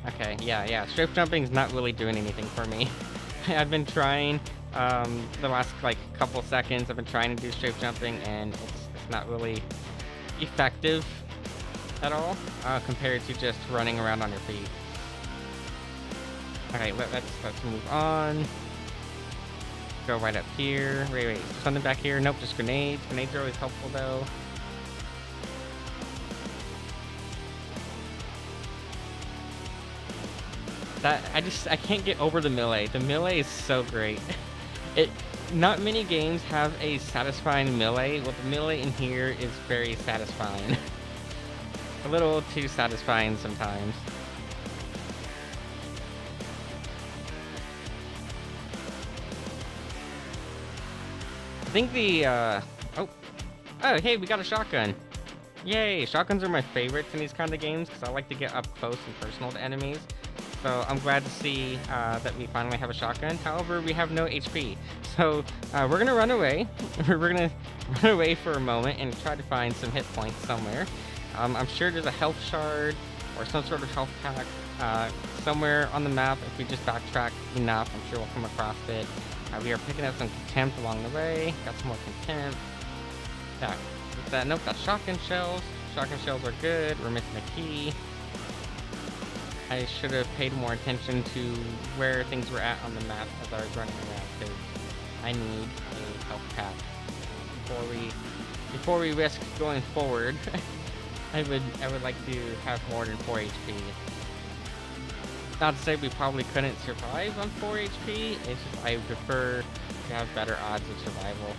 Okay, yeah, strafe jumping is not really doing anything for me. I've been trying, The last like couple seconds I've been trying to do strafe jumping, and it's not really effective at all compared to just running around on your feet. Okay, let's move on. Go right up here. Wait, something back here? Nope, just grenades. Grenades are always helpful though. I can't get over the melee. The melee is so great. Not many games have a satisfying melee. Well, the melee in here is very satisfying. A little too satisfying sometimes. I think the, oh, hey, we got a shotgun. Yay, shotguns are my favorites in these kind of games because I like to get up close and personal to enemies. So I'm glad to see that we finally have a shotgun. However, we have no HP. So we're gonna run away. We're gonna run away for a moment and try to find some hit points somewhere. I'm sure there's a health shard or some sort of health pack somewhere on the map. If we just backtrack enough, I'm sure we'll come across it. We are picking up some contempt along the way. Got some more contempt. Yeah, nope, that's shotgun shells. Shotgun shells are good. We're missing a key. I should have paid more attention to where things were at on the map as I was running around, because I need a health pack before we risk going forward. I would like to have more than 4 HP. Not to say we probably couldn't survive on 4 HP. It's just I prefer to have better odds of survival.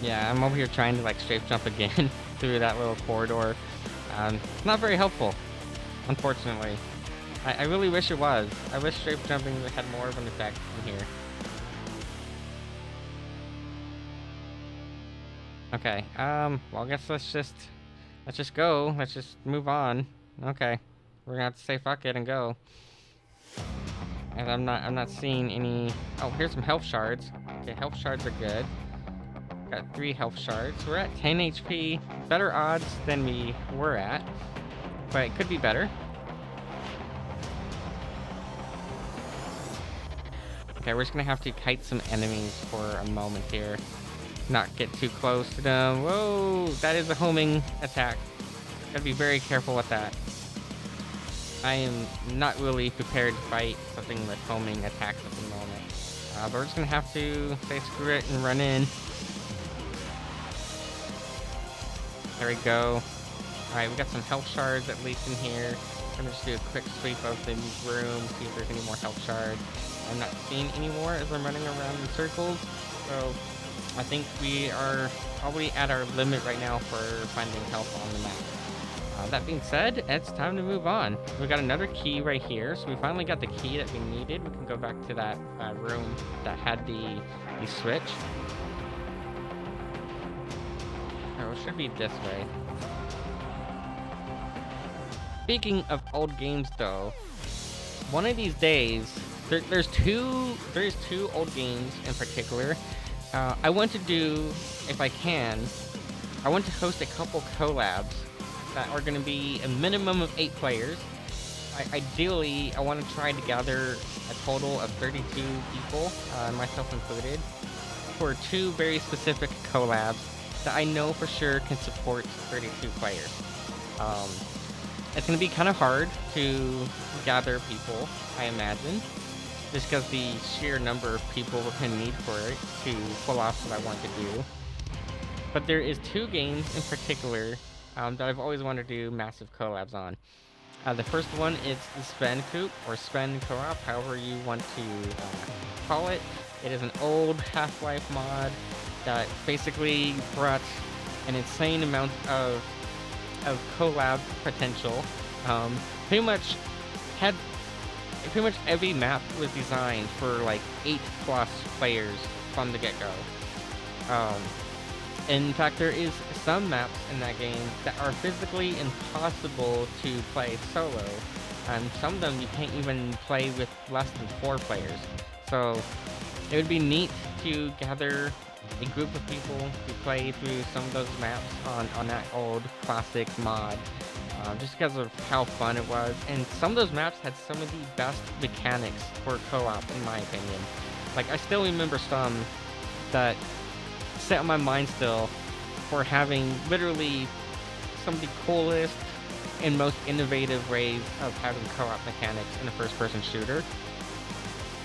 Yeah, I'm over here trying to like strafe jump again through that little corridor. Not very helpful, unfortunately. I really wish it was. I wish strafe jumping had more of an effect in here. Okay, well, I guess let's just go. Let's just move on. Okay, we're gonna have to say fuck it and go. And I'm not seeing any. Oh, here's some health shards. Okay, health shards are good. Got 3 health shards. We're at 10 HP. Better odds than we were at, but it could be better. Okay, we're just gonna have to kite some enemies for a moment here. Not get too close to them. Whoa, that is a homing attack. Gotta be very careful with that. I am not really prepared to fight something with homing attacks at the moment. But we're just gonna have to say screw it and run in. There we go. Alright, we got some health shards at least in here. I'm gonna just do a quick sweep of the room, see if there's any more health shards. I'm not seeing any more as I'm running around in circles. So I think we are probably at our limit right now for finding health on the map. That being said, it's time to move on. We got another key right here, so we finally got the key that we needed. We can go back to that room that had the switch. Oh, it should be this way. Speaking of old games, though, one of these days, there's two old games in particular. I want to do, if I can, I want to host a couple collabs that are going to be a minimum of 8 players. Ideally, I want to try to gather a total of 32 people, myself included, for 2 very specific collabs that I know for sure can support 32 players. It's going to be kind of hard to gather people, I imagine, just because the sheer number of people we're going to need for it to pull off what I want to do. But there is 2 games in particular that I've always wanted to do massive collabs on. The first one is the Sven Coop, or Sven Co-op, however you want to call it. It is an old Half-Life mod that basically brought an insane amount of collab potential. Pretty much every map was designed for like 8+ players from the get-go. In fact, there is some maps in that game that are physically impossible to play solo, and some of them you can't even play with less than 4 players. So it would be neat to gather a group of people to play through some of those maps on that old classic mod. just because of how fun it was. And some of those maps had some of the best mechanics for co-op, in my opinion. Like, I still remember some that set in my mind still for having literally some of the coolest and most innovative ways of having co-op mechanics in a first-person shooter.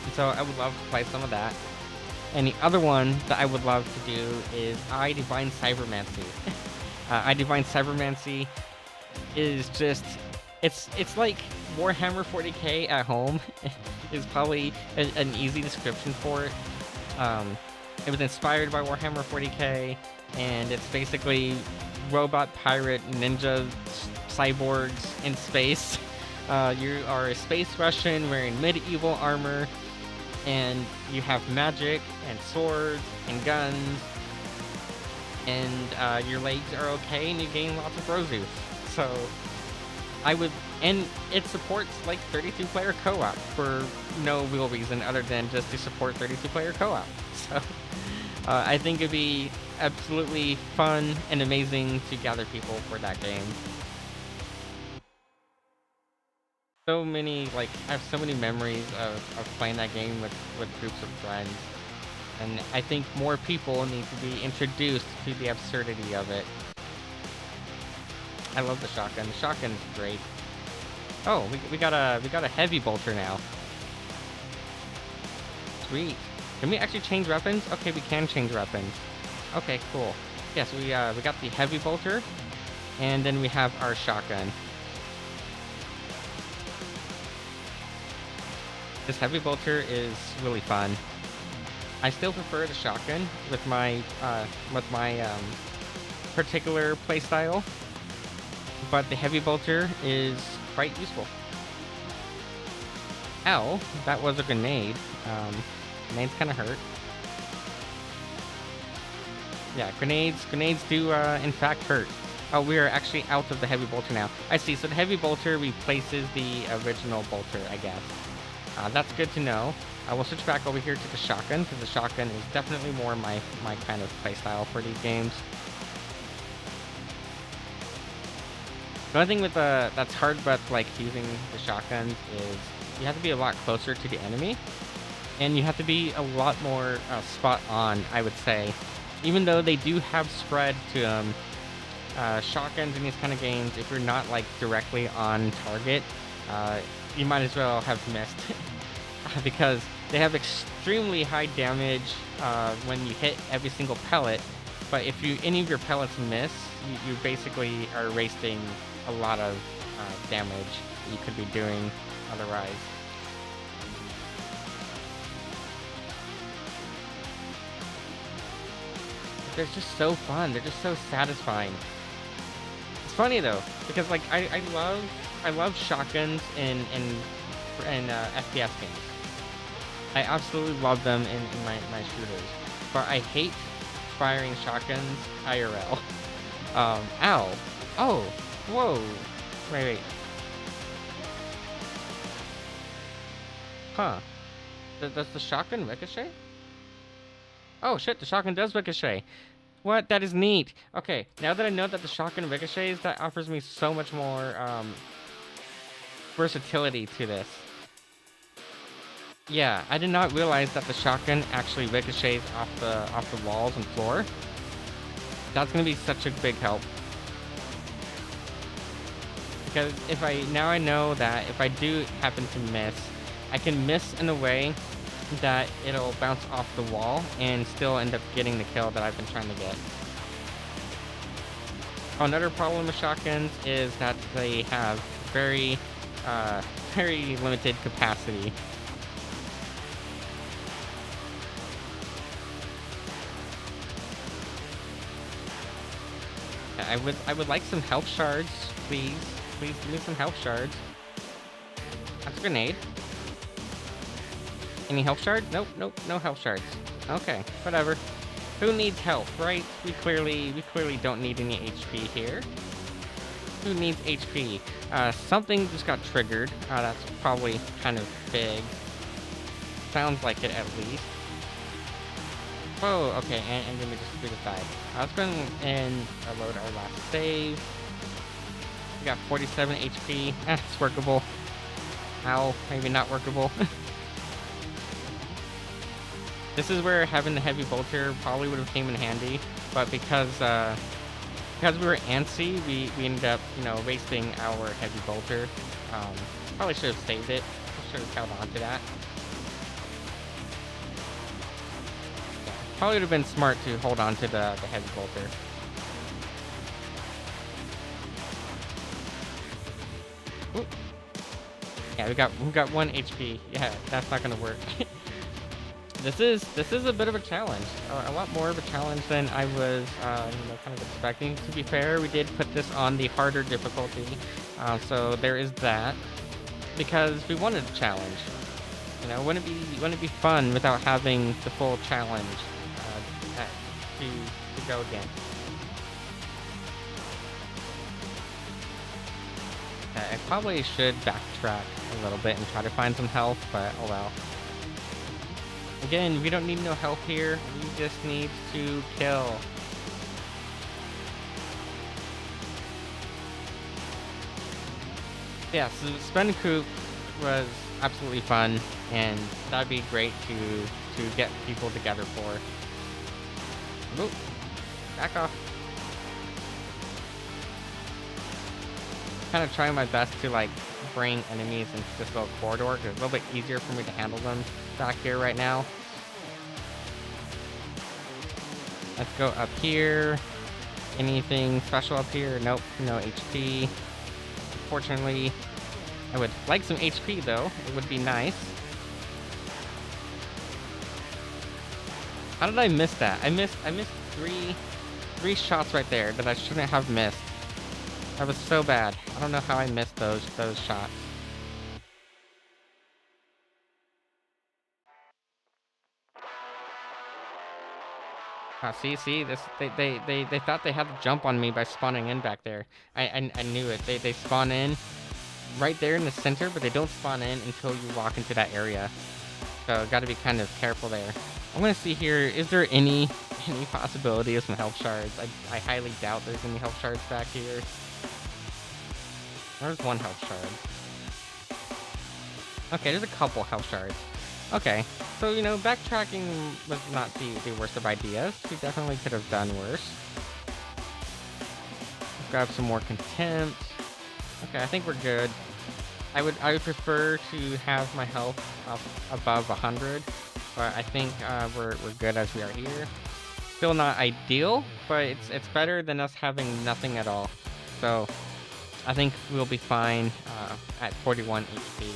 And so I would love to play some of that. And the other one that I would love to do is I Divine Cybermancy. I Divine Cybermancy is just, it's like Warhammer 40k at home is probably an easy description for it. It was inspired by Warhammer 40k, and it's basically robot pirate ninja cyborgs in space. You are a space Russian wearing medieval armor, and you have magic and swords and guns, and your legs are okay, and you gain lots of Rosus. So I would, and it supports like 32-player co-op for no real reason other than just to support 32-player co-op. So I think it'd be absolutely fun and amazing to gather people for that game. So many, like, I have so many memories of playing that game with groups of friends. And I think more people need to be introduced to the absurdity of it. I love the shotgun. The shotgun is great. Oh, we got a heavy bolter now. Sweet. Can we actually change weapons? Okay, we can change weapons. Okay, cool. Yes, we got the heavy bolter, and then we have our shotgun. This heavy bolter is really fun. I still prefer the shotgun with my particular playstyle, but the heavy bolter is quite useful. Ow, that was a grenade. Grenades kind of hurt. Yeah, grenades do in fact hurt. Oh, we are actually out of the heavy bolter now. I see, so the heavy bolter replaces the original bolter, I guess. That's good to know. I will switch back over here to the shotgun, because the shotgun is definitely more my kind of playstyle for these games. The only thing with that's hard about like using the shotguns is you have to be a lot closer to the enemy, and you have to be a lot more spot on, I would say. Even though they do have spread to shotguns in these kind of games, if you're not like directly on target, you might as well have missed because they have extremely high damage when you hit every single pellet. But if any of your pellets miss, you basically are wasting a lot of damage you could be doing otherwise. They're just so fun. They're just so satisfying. It's funny though, because like I love shotguns in FPS games. I absolutely love them in my shooters, but I hate firing shotguns IRL. Ow. Oh, whoa. Wait. Huh. Does the shotgun ricochet? Oh shit, the shotgun does ricochet. What? That is neat. Okay, now that I know that the shotgun ricochets, that offers me so much more versatility to this. Yeah, I did not realize that the shotgun actually ricochets off the walls and floor. That's gonna be such a big help. Because now I know that if I do happen to miss, I can miss in a way that it'll bounce off the wall and still end up getting the kill that I've been trying to get. Another problem with shotguns is that they have very limited capacity. I would like some health shards, please. Please give me some health shards. That's a grenade. Any health shards? Nope, no health shards. Okay, whatever. Who needs health, right? We clearly don't need any HP here. Who needs HP? Something just got triggered. That's probably kind of big. Sounds like it at least. Oh, okay, and then we just aside. Let's go and load our last save. We got 47 HP. It's workable. Ow, maybe not workable. This is where having the heavy bolter probably would have came in handy, but because we were antsy, we ended up, wasting our heavy bolter. Probably should have saved it. Should have held on to that. Probably would have been smart to hold on to the heavy bolter. Ooh. Yeah, we got 1 HP. Yeah, that's not gonna work. This is a bit of a challenge. A lot more of a challenge than I was, kind of expecting. To be fair, we did put this on the harder difficulty, so there is that. Because we wanted a challenge. Wouldn't it be fun without having the full challenge to go again? I probably should backtrack a little bit and try to find some health, but oh well. Again, we don't need no help here. We just need to kill. Yeah, so Spend Coop was absolutely fun, and that'd be great to get people together for. Oop, back off. Kind of trying my best to bring enemies into this little corridor because it's a little bit easier for me to handle them back here right now. Let's go up here. Anything special up here? Nope, no HP. Unfortunately, I would like some HP though. It would be nice. How did I miss that? I missed three shots right there that I shouldn't have missed. That was so bad. I don't know how I missed those shots. See, this they thought they had to jump on me by spawning in back there. I knew it. They spawn in right there in the center, but they don't spawn in until you walk into that area. So got to be kind of careful there. I'm gonna see here. Is there any possibility of some health shards? I highly doubt there's any health shards back here. There's 1 health shard. Okay, there's a couple health shards. Okay, so, backtracking was not the worst of ideas. We definitely could have done worse. Let's grab some more contempt. Okay, I think we're good. I would prefer to have my health up above 100, but I think we're good as we are here. Still not ideal, but it's better than us having nothing at all. So I think we'll be fine at 41 HP.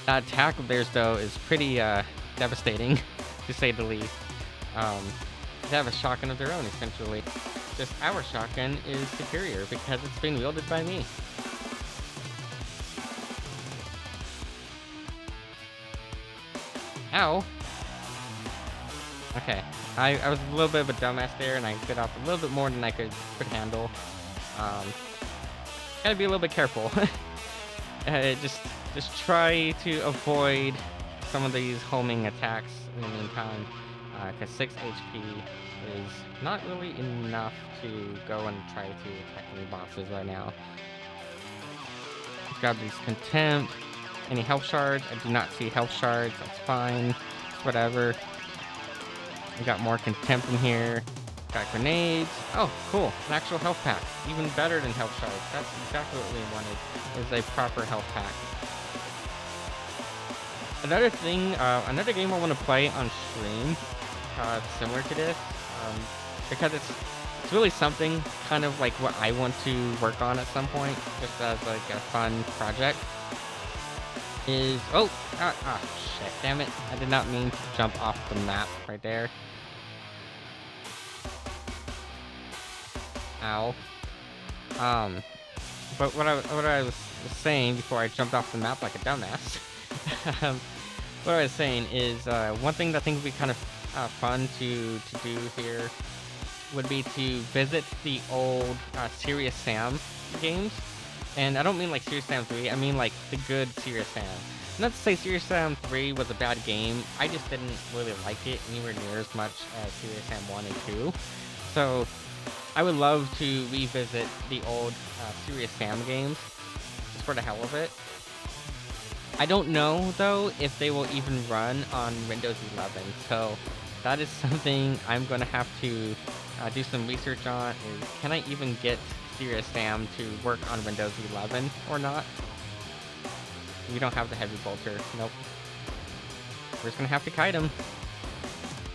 That attack of theirs, though, is pretty devastating, to say the least. They have a shotgun of their own, essentially. Just our shotgun is superior because it's being wielded by me. Ow! Okay, I was a little bit of a dumbass there, and I bit off a little bit more than I could handle. Gotta be a little bit careful. Just try to avoid some of these homing attacks in the meantime, because 6 HP is not really enough to go and try to attack any bosses right now. Let's grab these contempt. Any health shards? I do not see health shards. That's fine. It's whatever. We got more contempt in here. Got grenades. Oh, cool. An actual health pack. Even better than health shards. That's exactly what we wanted, is a proper health pack. Another thing, another game I want to play on stream, similar to this, because it's really something kind of like what I want to work on at some point, just as like a fun project, is, shit, damn it. I did not mean to jump off the map right there. Ow. But what I was saying before I jumped off the map like a dumbass, what I was saying is, one thing that I think would be kind of fun to do here would be to visit the old Serious Sam games. And I don't mean like Serious Sam 3, I mean like the good Serious Sam. Not to say Serious Sam 3 was a bad game, I just didn't really like it anywhere near as much as Serious Sam 1 and 2. So, I would love to revisit the old Serious Sam games, just for the hell of it. I don't know, though, if they will even run on Windows 11, so that is something I'm going to have to do some research on, is can I even get Serious Sam to work on Windows 11 or not? We don't have the heavy bolter. Nope. We're just gonna have to kite him.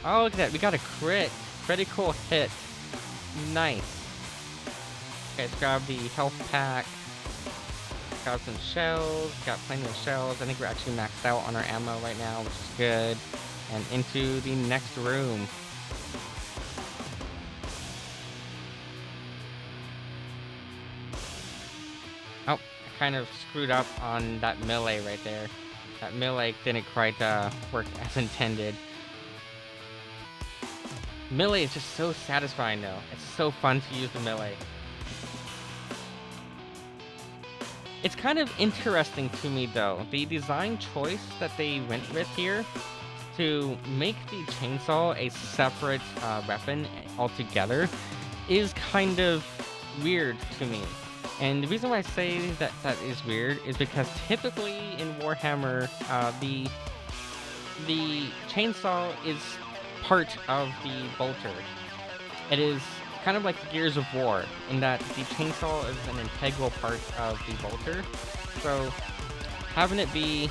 Oh, look at that. We got a crit. Critical hit. Nice. Okay, let's grab the health pack. Got some shells. Got plenty of shells. I think we're actually maxed out on our ammo right now, which is good. And into the next room. Oh, kind of screwed up on that melee right there. That melee didn't quite work as intended. Melee is just so satisfying though. It's so fun to use the melee. It's kind of interesting to me though, the design choice that they went with here to make the chainsaw a separate weapon altogether is kind of weird to me. And the reason why I say that that is weird is because typically in Warhammer, the chainsaw is part of the bolter. It is kind of like Gears of War in that the chainsaw is an integral part of the bolter. So having it be,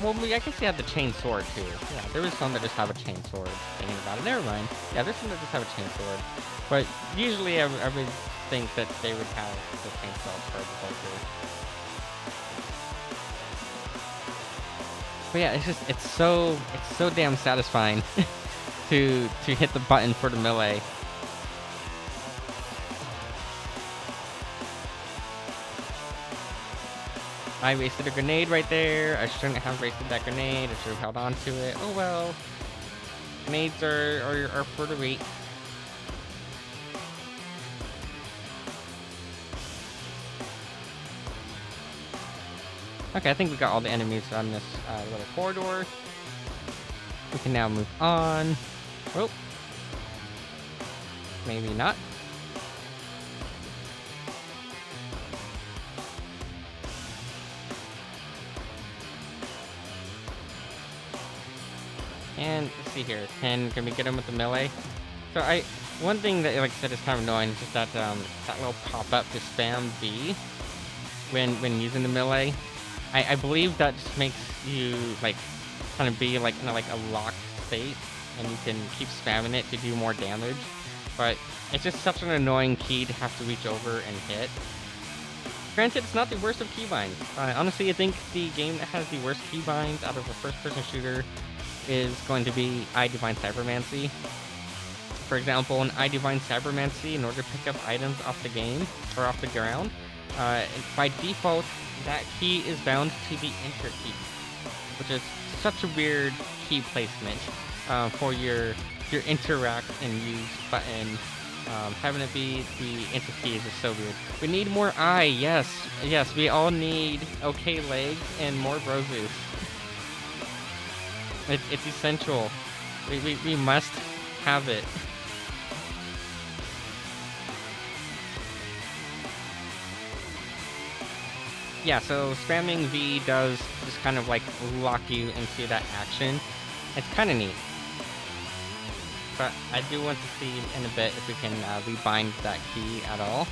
well, I guess you have the chain sword too. Yeah, there is some that just have a chain sword. Thinking about it, never mind. Yeah, there's some that just have a chain sword. But usually I would think that they would have the chainsaw for the bolter. But yeah, it's so damn satisfying to hit the button for the melee. I wasted a grenade right there. I shouldn't have wasted that grenade. I should have held on to it. Oh well. Grenades are for the weak. Okay, I think we got all the enemies on this little corridor. We can now move on. Oh. Maybe not. And let's see here. Can we get him with the melee? So one thing that, like I said, is kind of annoying is just that that little pop-up to spam V when using the melee. I believe that just makes you like kind of be like in like a locked state, and you can keep spamming it to do more damage. But it's just such an annoying key to have to reach over and hit. Granted, it's not the worst of keybinds. Honestly, I think the game that has the worst keybinds out of a first-person shooter is going to be I Divine Cybermancy. For example, in I Divine Cybermancy, in order to pick up items off the game or off the ground, by default, that key is bound to the enter key, which is such a weird key placement for your interact and use button. Having it be the enter key is just so weird. We need more I, yes, we all need okay legs and more Brozus. It's essential. We must have it. Yeah, so spamming V does just kind of like lock you into that action. It's kind of neat. But I do want to see in a bit if we can rebind that key at all.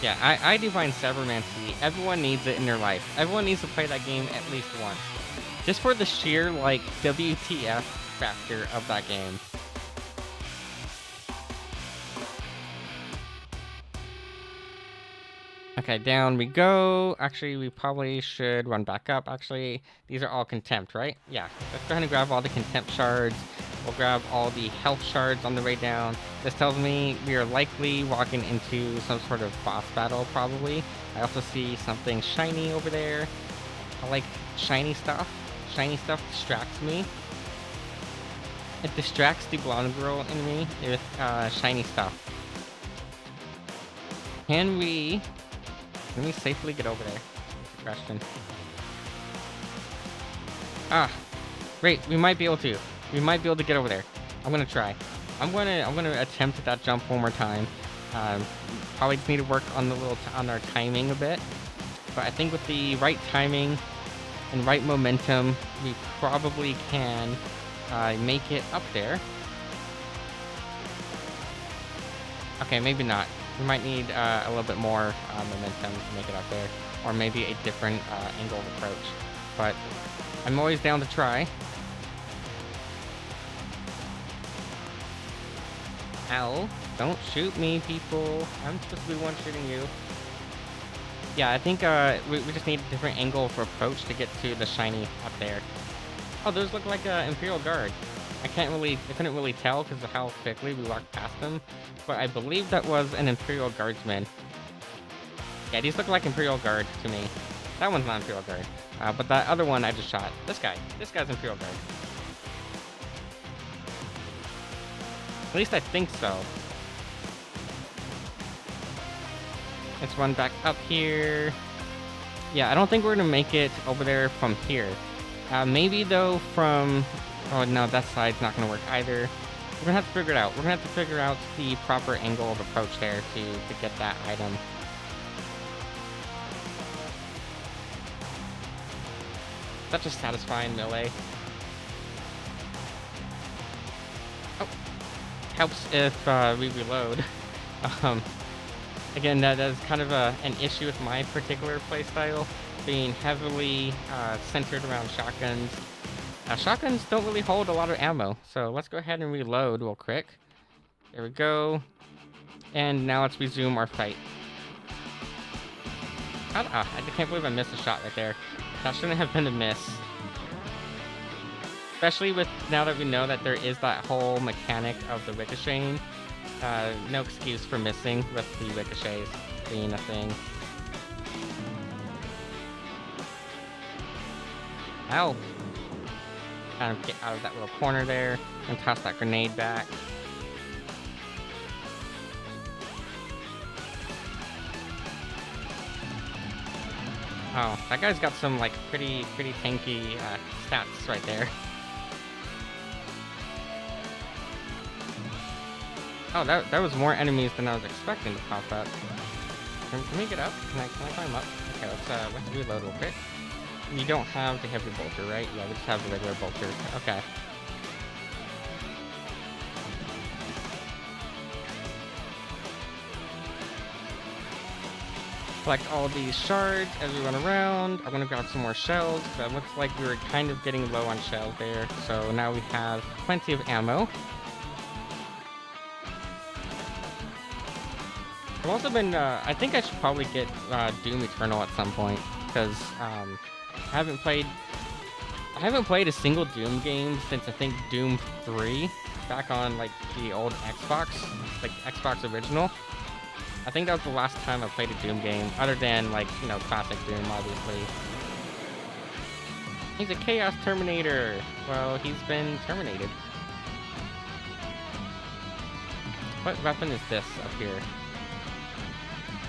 Yeah, I Divine Cybermancy. Everyone needs it in their life. Everyone needs to play that game at least once. Just for the sheer, like, WTF factor of that game. Okay, down we go. Actually, we probably should run back up. Actually, these are all contempt, right? Yeah, let's go ahead and grab all the contempt shards. We'll grab all the health shards on the way down. This tells me we are likely walking into some sort of boss battle, probably. I also see something shiny over there. I like shiny stuff. Shiny stuff distracts me. It distracts the blonde girl in me with shiny stuff. Can we safely get over there? question. Ah, great. We might be able to. We might be able to get over there. I'm gonna try. I'm gonna attempt that jump one more time. Probably just need to work on on our timing a bit. But I think with the right timing and right momentum, we probably can make it up there. Okay, maybe not. We might need a little bit more momentum to make it up there. Or maybe a different angle of approach. But I'm always down to try. Ow. Don't shoot me, people. I'm supposed to be one-shooting you. Yeah, I think we just need a different angle of approach to get to the shiny up there. Oh, those look like Imperial Guard. I couldn't really tell because of how quickly we walked past them. But I believe that was an Imperial Guardsman. Yeah, these look like Imperial Guard to me. That one's not Imperial Guard. But that other one I just shot. This guy's Imperial Guard. At least I think so. Let's run back up here. Yeah, I don't think we're gonna make it over there from here. Maybe though from... Oh no, that side's not gonna work either. We're gonna have to figure it out. We're gonna have to figure out the proper angle of approach there to get that item. Such a satisfying melee. Oh, helps if we reload. Again, that is kind of an issue with my particular playstyle, being heavily centered around shotguns. Shotguns don't really hold a lot of ammo, so let's go ahead and reload real quick. There we go. And now let's resume our fight. I can't believe I missed a shot right there. That shouldn't have been a miss. Especially with now that we know that there is that whole mechanic of the ricocheting. No excuse for missing with the ricochets being a thing. Ow! Kind of get out of that little corner there and toss that grenade back. Oh, that guy's got some like pretty tanky stats right there. Oh, that was more enemies than I was expecting to pop up. Can we get up? Can I climb up? Okay, let's reload real quick. You don't have the heavy bolter, right? Yeah, we just have the regular bolter. Okay. Collect all these shards as we run around. I'm gonna grab some more shells. That looks like we were kind of getting low on shells there. So now we have plenty of ammo. I've also been, I think I should probably get Doom Eternal at some point, because I haven't played a single Doom game since I think Doom 3, back on like the old Xbox, like Xbox original. I think that was the last time I played a Doom game, other than like, you know, classic Doom, obviously. He's a Chaos Terminator. Well, he's been terminated. What weapon is this up here?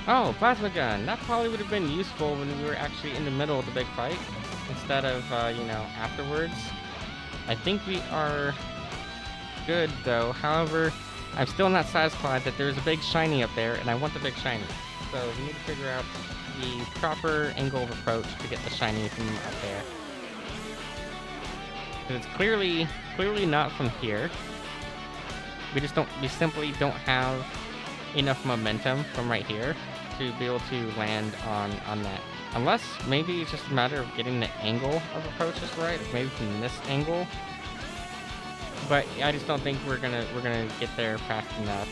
Oh, plasma gun. That probably would have been useful when we were actually in the middle of the big fight, instead of, you know, afterwards. I think we are good, though. However, I'm still not satisfied that there's a big shiny up there, and I want the big shiny. So we need to figure out the proper angle of approach to get the shiny from up there. And it's clearly not from here. We simply don't have enough momentum from right here to be able to land on that. Unless maybe it's just a matter of getting the angle of approach just right, maybe from this angle. But I just don't think we're gonna get there fast enough.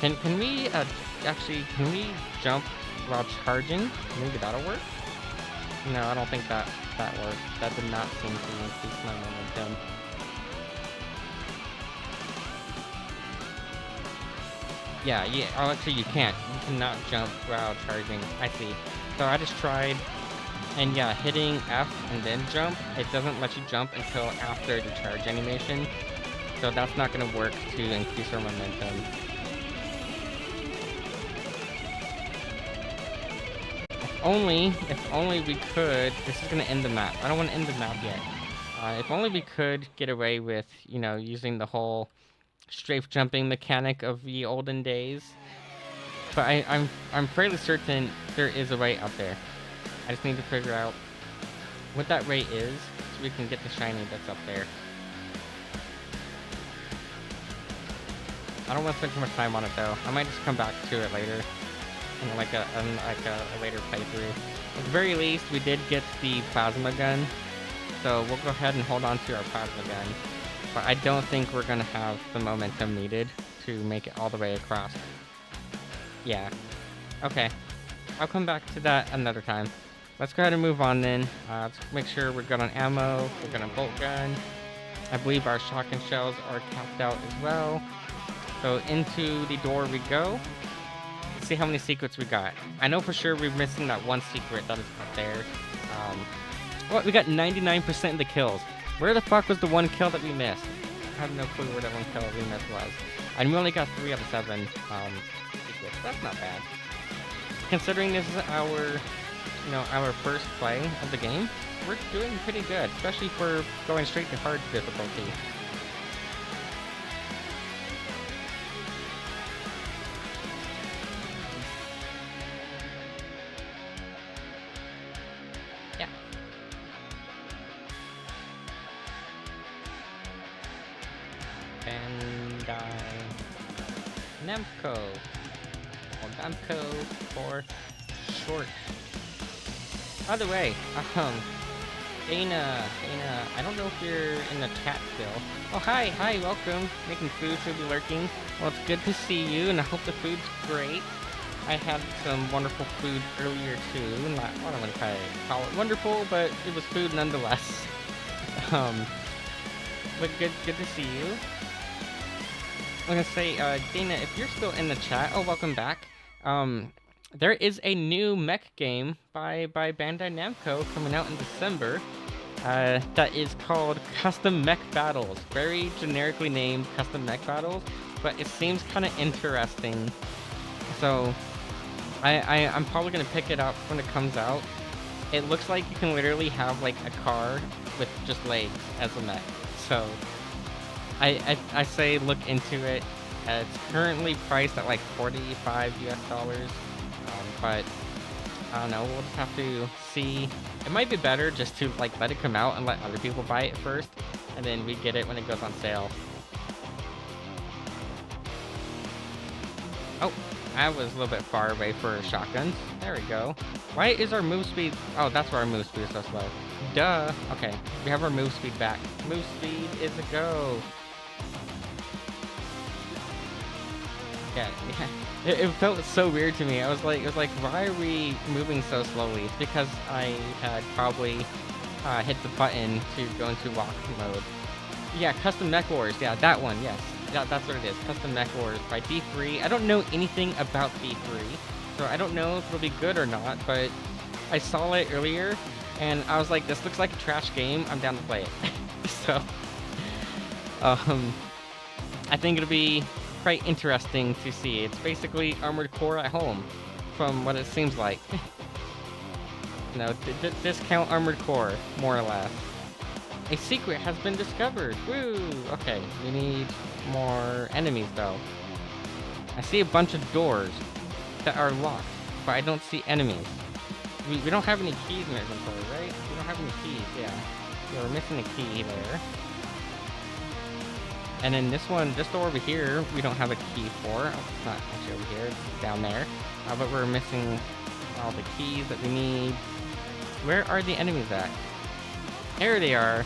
Can we can we jump while charging? Maybe that'll work. No, I don't think that worked. That did not seem to increase my momentum. Yeah, oh, actually you can't. You cannot jump while charging. I see. So I just tried, and yeah, hitting F and then jump, it doesn't let you jump until after the charge animation. So that's not going to work to increase our momentum. if only we could. This is gonna end the map. I don't want to end the map yet. If only we could get away with, you know, using the whole strafe jumping mechanic of the olden days. But I'm fairly certain there is a way out there. I just need to figure out what that rate is so we can get the shiny that's up there. I don't want to spend too much time on it though. I might just come back to it later, in like a later playthrough. At the very least, we did get the plasma gun, so we'll go ahead and hold on to our plasma gun. But I don't think we're gonna have the momentum needed to make it all the way across. Yeah. Okay. I'll come back to that another time. Let's go ahead and move on then. Let's make sure we're good on ammo. We're good on bolt gun. I believe our shotgun shells are capped out as well. So into the door we go. Let's see how many secrets we got. I know for sure we're missing that one secret that is up there. Well, we got 99% of the kills. Where the fuck was the one kill that we missed? I have no clue where that one kill we missed was. And we only got 3 out of 7 secrets. That's not bad. Considering this is our first play of the game, we're doing pretty good, especially for going straight to hard difficulty. Yeah. Bandai Namco. Or Namco for short. By the way, Dana, I don't know if you're in the chat still. Oh, hi, welcome. Making food, so you'll be lurking. Well, it's good to see you, and I hope the food's great. I had some wonderful food earlier, too. I don't want to call it wonderful, but it was food nonetheless. But good to see you. I'm gonna say, Dana, if you're still in the chat, oh, welcome back. There is a new mech game by Bandai Namco coming out in December that is called Custom Mech Battles. Very generically named Custom Mech Battles, but it seems kind of interesting. So I'm probably going to pick it up when it comes out. It looks like you can literally have like a car with just legs as a mech. So I say look into it. It's currently priced at like $45 US. But I don't know, we'll just have to see. It might be better just to like let it come out and let other people buy it first, and then we get it when it goes on sale. Oh, I was a little bit far away for shotguns. There we go. Why is our move speed? Oh, that's why our move speed is so slow. Duh. Okay, we have our move speed back. Move speed is a go. Yeah. It felt so weird to me. It was like, why are we moving so slowly? It's because I had probably hit the button to go into walk mode. Yeah, Custom Mech Wars. Yeah, that one. Yes, that's what it is. Custom Mech Wars by D3. I don't know anything about D3, so I don't know if it'll be good or not. But I saw it earlier, and I was like, this looks like a trash game. I'm down to play it. So, I think it'll be quite interesting to see. It's basically Armored Core at home, from what it seems like. No, discount Armored Core, more or less. A secret has been discovered. Woo! Okay, we need more enemies though. I see a bunch of doors that are locked, but I don't see enemies. We don't have any keys in our inventory, right? We don't have any keys, yeah. We're missing a key there. And then this door over here, we don't have a key for. Oh, it's not actually over here, it's down there. But we're missing all the keys that we need. Where are the enemies at? There they are.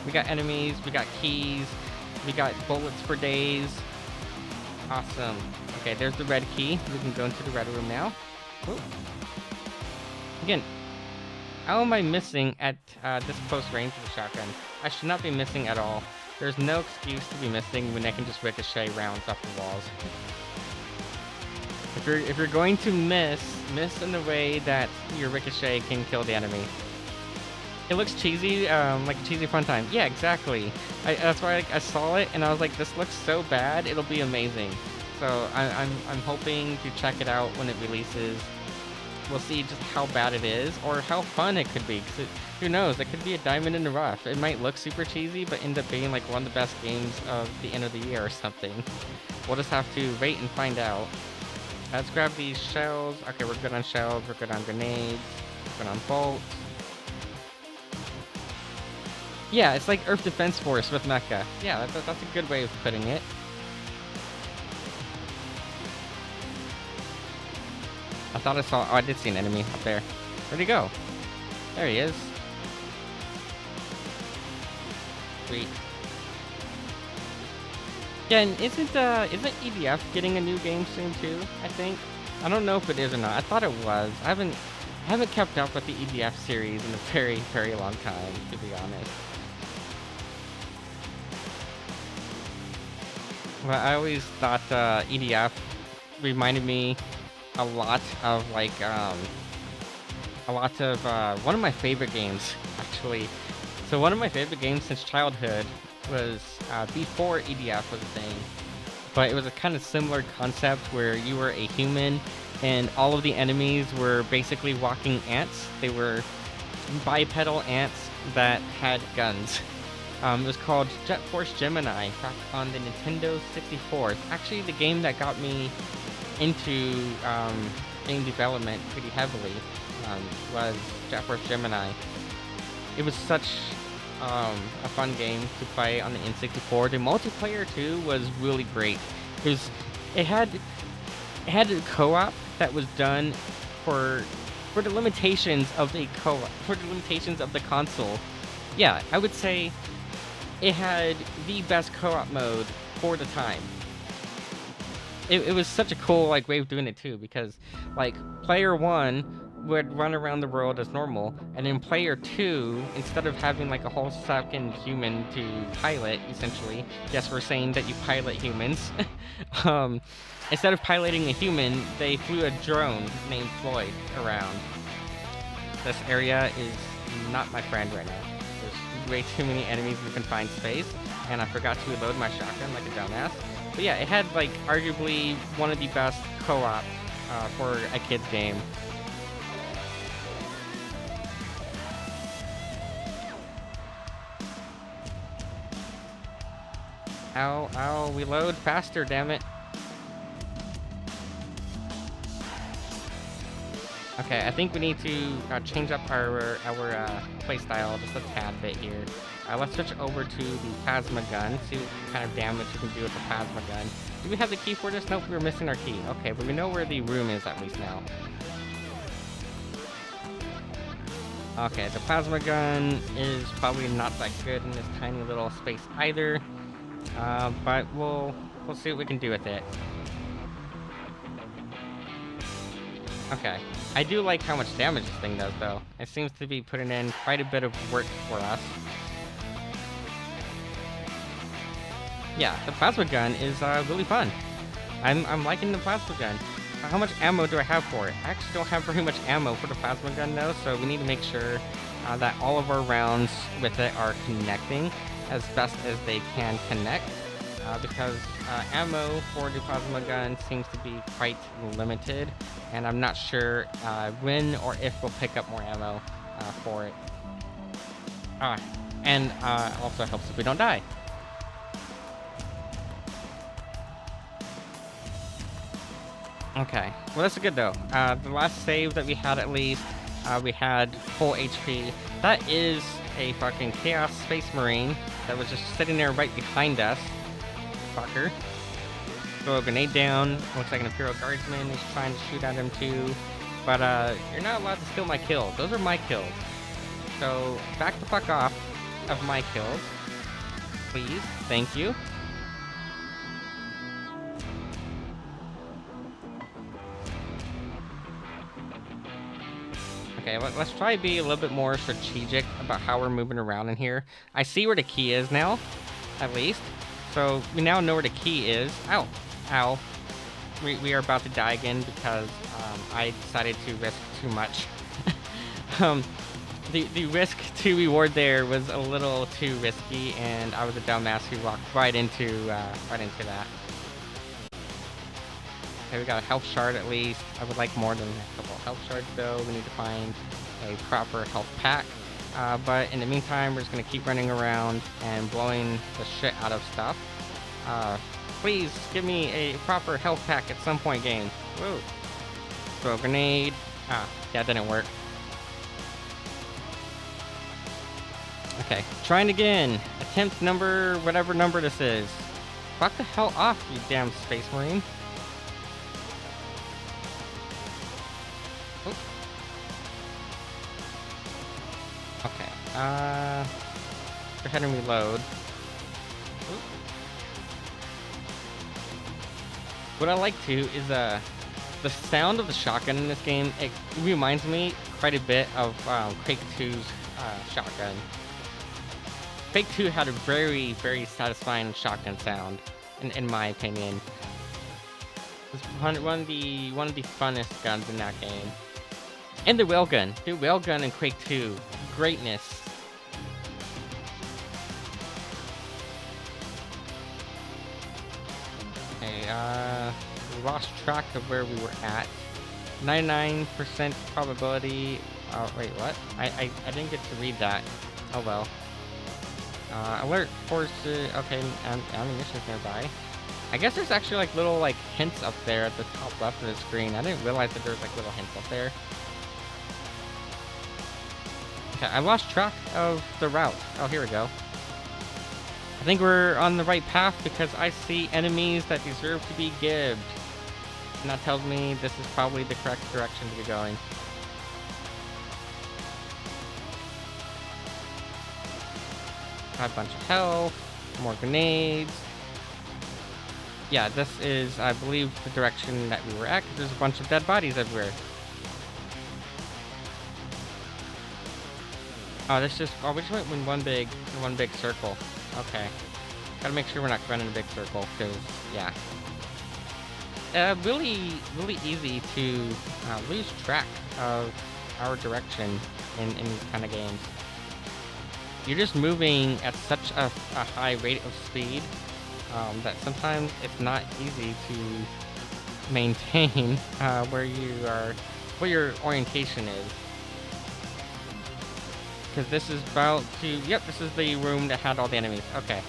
We got enemies, we got keys, we got bullets for days. Awesome. Okay, there's the red key. We can go into the red room now. Whoop. Again, how am I missing at this close range with the shotgun? I should not be missing at all. There's no excuse to be missing when I can just ricochet rounds off the walls. If you're going to miss in a way that your ricochet can kill the enemy. It looks cheesy, like a cheesy fun time. Yeah, exactly. That's why I saw it and I was like, this looks so bad, it'll be amazing. So I'm hoping to check it out when it releases. we'll see just how bad it is or how fun it could be. Who knows? It could be a diamond in the rough. It might look super cheesy, but end up being like one of the best games of the end of the year or something. We'll just have to wait and find out. Let's grab these shells. Okay, we're good on shells. We're good on grenades. We're good on bolts. Yeah, it's like Earth Defense Force with mecha. Yeah, that's a good way of putting it. I thought I saw... Oh, I did see an enemy up there. Where'd he go? There he is. Sweet. Yeah, and isn't EDF getting a new game soon too, I think? I don't know if it is or not. I thought it was. I haven't kept up with the EDF series in a very, very long time, to be honest. Well, I always thought EDF reminded me a lot of like one of my favorite games, actually. So one of my favorite games since childhood was before EDF was a thing, but it was a kind of similar concept where you were a human and all of the enemies were basically walking ants. They were bipedal ants that had guns. It was called Jet Force Gemini back on the Nintendo 64. It's actually the game that got me into game development pretty heavily, was Jet Force Gemini. It was such a fun game to play on the N64. The multiplayer too was really great. It had a co-op that was done for the limitations of the console. Yeah, I would say it had the best co-op mode for the time. It was such a cool like way of doing it too, because like player 1 would run around the world as normal, and then player 2, instead of having like a whole second human to pilot, essentially, yes, we're saying that you pilot humans, instead of piloting a human, they flew a drone named Floyd around. This area is not my friend right now. There's way too many enemies in confined space, and I forgot to reload my shotgun like a dumbass. But yeah, it had like arguably one of the best co-op for a kid's game. Ow, ow, reload faster, damn it. Okay, I think we need to change up our playstyle just a tad bit here. Let's switch over to the plasma gun, see what kind of damage we can do with the plasma gun. Do we have the key for this? Nope, we're missing our key. Okay, but we know where the room is at least now. Okay, the plasma gun is probably not that good in this tiny little space either. But we'll see what we can do with it. Okay. I do like how much damage this thing does, though. It seems to be putting in quite a bit of work for us. Yeah, the plasma gun is really fun. I'm liking the plasma gun. How much ammo do I have for it? I actually don't have very much ammo for the plasma gun, though, so we need to make sure that all of our rounds with it are connecting as best as they can connect, because ammo for the plasma gun seems to be quite limited, and I'm not sure when or if we'll pick up more ammo for it. And also helps if we don't die. Okay, well that's good though. The last save that we had, at least, we had full HP. That is a fucking Chaos Space Marine that was just sitting there right behind us. Fucker. Throw a grenade down. Looks like an Imperial Guardsman is trying to shoot at him too. But you're not allowed to steal my kills. Those are my kills. So back the fuck off of my kills. Please. Thank you. Okay, let's try to be a little bit more strategic about how we're moving around in here. I see where the key is now, at least. So we now know where the key is. Ow. Ow. We are about to die again because I decided to risk too much. The risk to reward there was a little too risky, and I was a dumbass who walked right into that. Okay, we got a health shard at least. I would like more than a couple health shards though. We need to find a proper health pack. But in the meantime, we're just gonna keep running around and blowing the shit out of stuff. Please give me a proper health pack at some point, game. Whoa. Throw a grenade. Yeah, it didn't work. Okay, trying again. Attempt number, whatever number this is. Fuck the hell off, you damn space marine. Oop. Okay, go ahead and reload. Oop. What I like too is the sound of the shotgun in this game. It reminds me quite a bit of Quake 2's shotgun. Quake 2 had a very, very satisfying shotgun sound, in my opinion. It's one of the funnest guns in that game. And the railgun. The railgun in Quake 2. Greatness. Okay, we lost track of where we were at. 99% probability. Oh, wait, what? I didn't get to read that. Oh well. Alert forces. Okay, ammunition's nearby. I guess there's actually like little like hints up there at the top left of the screen. I didn't realize that there was like little hints up there. Okay, I lost track of the route. Oh, here we go. I think we're on the right path because I see enemies that deserve to be gibbed. And that tells me this is probably the correct direction to be going. A bunch of health, more grenades. Yeah, this is, I believe, the direction that we were at, because there's a bunch of dead bodies everywhere. Oh, we just went in one big circle. Okay. Gotta make sure we're not running a big circle, because, yeah. Really easy to lose track of our direction in these kind of games. You're just moving at such a high rate of speed that sometimes it's not easy to maintain what your orientation is. Because this is about to, yep, this is the room that had all the enemies. Okay.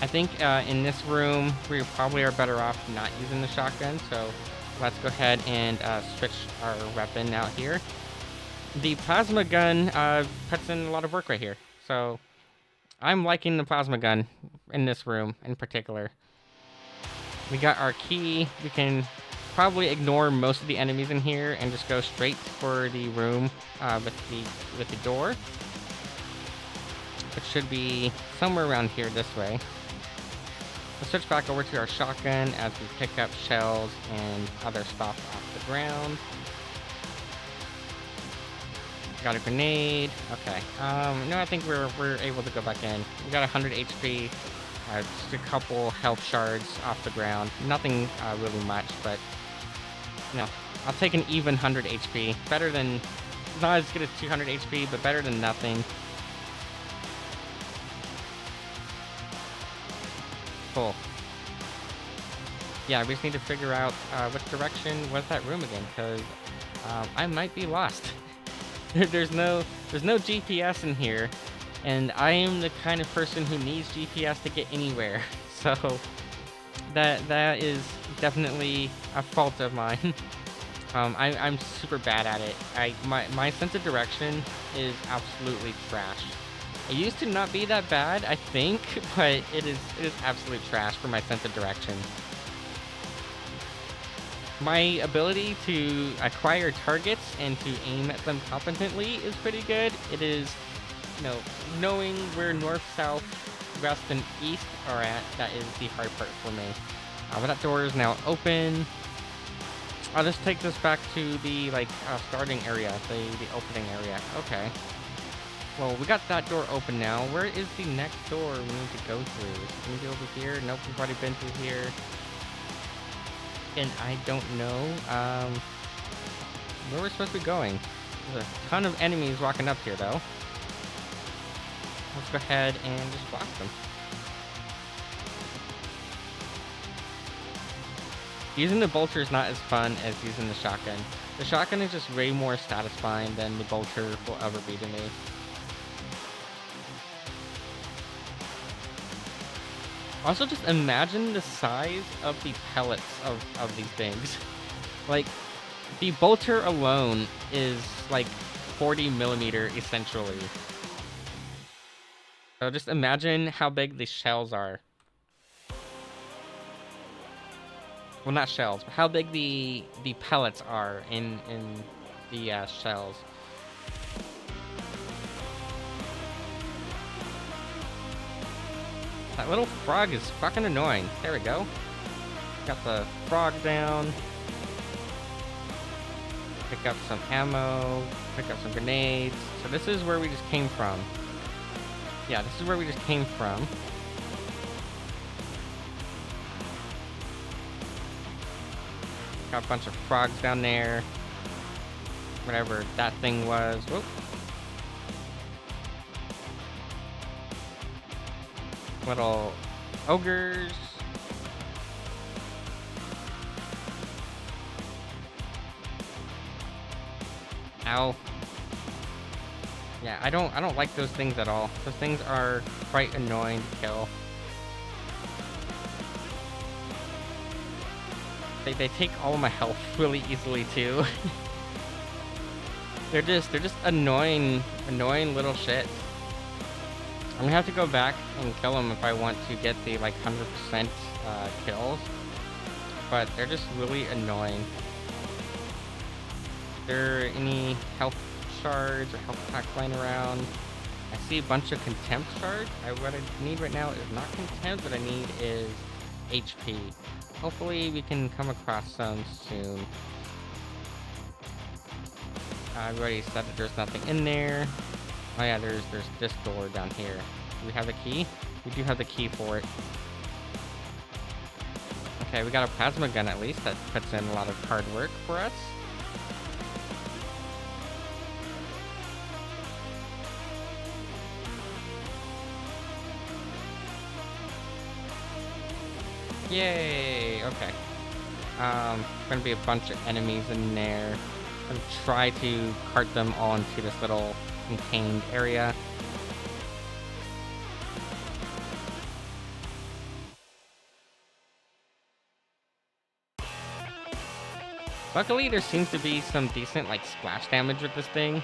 I think in this room, we probably are better off not using the shotgun, so let's go ahead and switch our weapon out here. The plasma gun puts in a lot of work right here, so I'm liking the plasma gun in this room in particular. We got our key. We can probably ignore most of the enemies in here and just go straight for the room with the door. It should be somewhere around here this way. Let's switch back over to our shotgun as we pick up shells and other stuff off the ground. Got a grenade. Okay. No, I think we're able to go back in. We got 100 HP. Just a couple health shards off the ground. Nothing really much, but no. I'll take an even 100 HP. Better than, not as good as 200 HP, but better than nothing. Cool. Yeah, we just need to figure out which direction was that room again, because I might be lost. there's no GPS in here, and I am the kind of person who needs GPS to get anywhere. So that is definitely a fault of mine. I'm super bad at it. My sense of direction is absolutely trash. It used to not be that bad, I think, but it is absolute trash for my sense of direction. My ability to acquire targets and to aim at them competently is pretty good. It is, knowing where north, south, west, and east are at, that is the hard part for me. But that door is now open. I'll just take this back to the starting area, the opening area. Okay. Well, we got that door open now. Where is the next door we need to go through? Can we go over here? Nope, we've already been through here. And I don't know where we're supposed to be going. There's a ton of enemies walking up here, though. let's go ahead and just block them. Using the bolter is not as fun as using the shotgun. The shotgun is just way more satisfying than the bolter will ever be to me. Also, just imagine the size of the pellets of these things. Like, the bolter alone is like 40 millimeter essentially. So just imagine how big the shells are. Well, not shells, but how big the pellets are in the shells. That little frog is fucking annoying. There we go. Got the frog down. Pick up some ammo. Pick up some grenades. So this is where we just came from. Yeah, this is where we just came from. Got a bunch of frogs down there. Whatever that thing was. Whoop. Little ogres. Ow. Yeah, I don't like those things at all. Those things are quite annoying to kill. They take all of my health really easily too. they're just annoying little shits. I'm gonna have to go back and kill them if I want to get the like 100% kills. But they're just really annoying. Is there any health shards or health packs lying around? I see a bunch of contempt shards. What I need right now is not contempt. What I need is HP. Hopefully we can come across some soon. I've already said that there's nothing in there. Oh yeah, there's this door down here. Do we have the key? We do have the key for it. Okay, we got a plasma gun at least. That puts in a lot of hard work for us. Yay! Okay. Gonna be a bunch of enemies in there. I'm gonna try to cart them all into this little contained area. Luckily, there seems to be some decent like splash damage with this thing.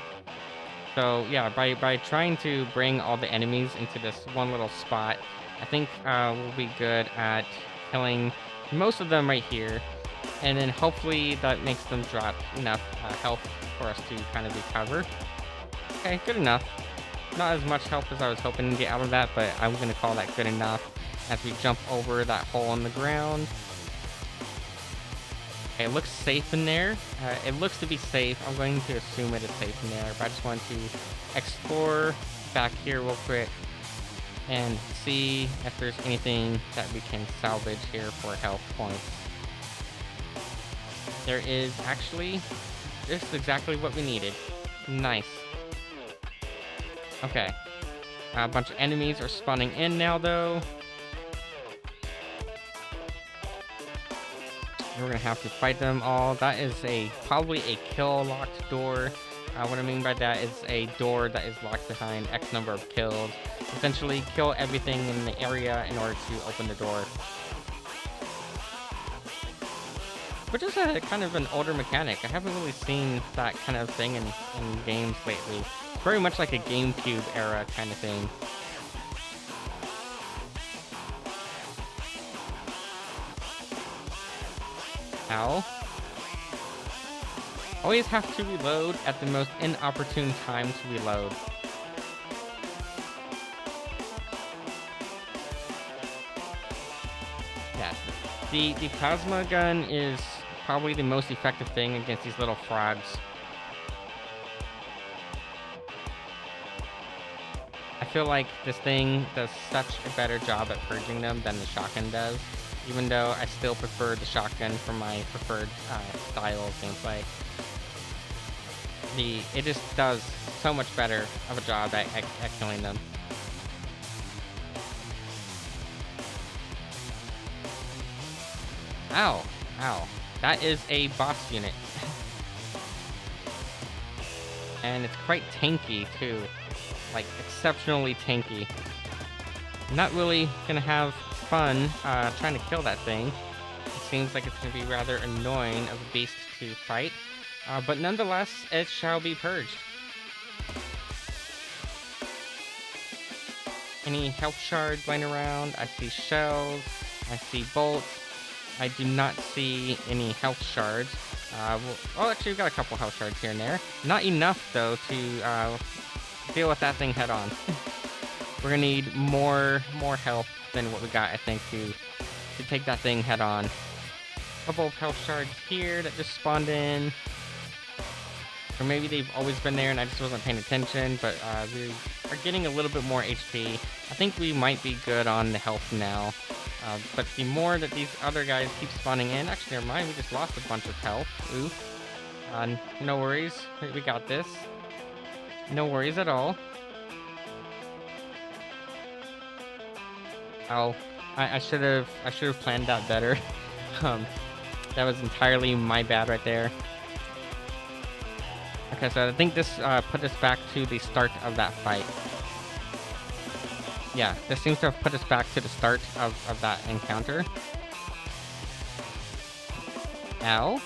So yeah, by trying to bring all the enemies into this one little spot, I think we'll be good at killing most of them right here, and then hopefully that makes them drop enough health for us to kind of recover. Okay, good enough. Not as much health as I was hoping to get out of that, but I'm gonna call that good enough as we jump over that hole in the ground. Okay, it looks safe in there. It looks to be safe. I'm going to assume it is safe in there, but I just want to explore back here real quick and see if there's anything that we can salvage here for health points. There is actually just exactly what we needed. Nice. Okay. A bunch of enemies are spawning in now, though. We're gonna have to fight them all. That is probably a kill locked door. What I mean by that is a door that is locked behind X number of kills. Essentially, kill everything in the area in order to open the door. Which is a kind of an older mechanic. I haven't really seen that kind of thing in games lately. It's very much like a GameCube era kind of thing. Ow. Always have to reload at the most inopportune time to reload. Yeah, the plasma gun is probably the most effective thing against these little frogs. I feel like this thing does such a better job at purging them than the shotgun does, even though I still prefer the shotgun for my preferred style of gameplay. It just does so much better of a job at killing them. Ow. Ow. That is a boss unit. And it's quite tanky, too. Like, exceptionally tanky. I'm not really gonna have fun trying to kill that thing. It seems like it's gonna be rather annoying of a beast to fight. But nonetheless, it shall be purged. Any health shards lying around? I see shells. I see bolts. I do not see any health shards. Well, actually, we've got a couple health shards here and there. Not enough, though, to deal with that thing head on. We're gonna need more health than what we got, I think, to take that thing head on. A couple of health shards here that just spawned in. Or maybe they've always been there and I just wasn't paying attention, but we are getting a little bit more HP. I think we might be good on the health now. But the more that these other guys keep spawning in... Actually, never mind, we just lost a bunch of health. Ooh. No worries. We got this. No worries at all. Oh, I should have planned that better. That was entirely my bad right there. Okay, so I think this put us back to the start of that fight. Yeah, this seems to have put us back to the start of that encounter. Ow.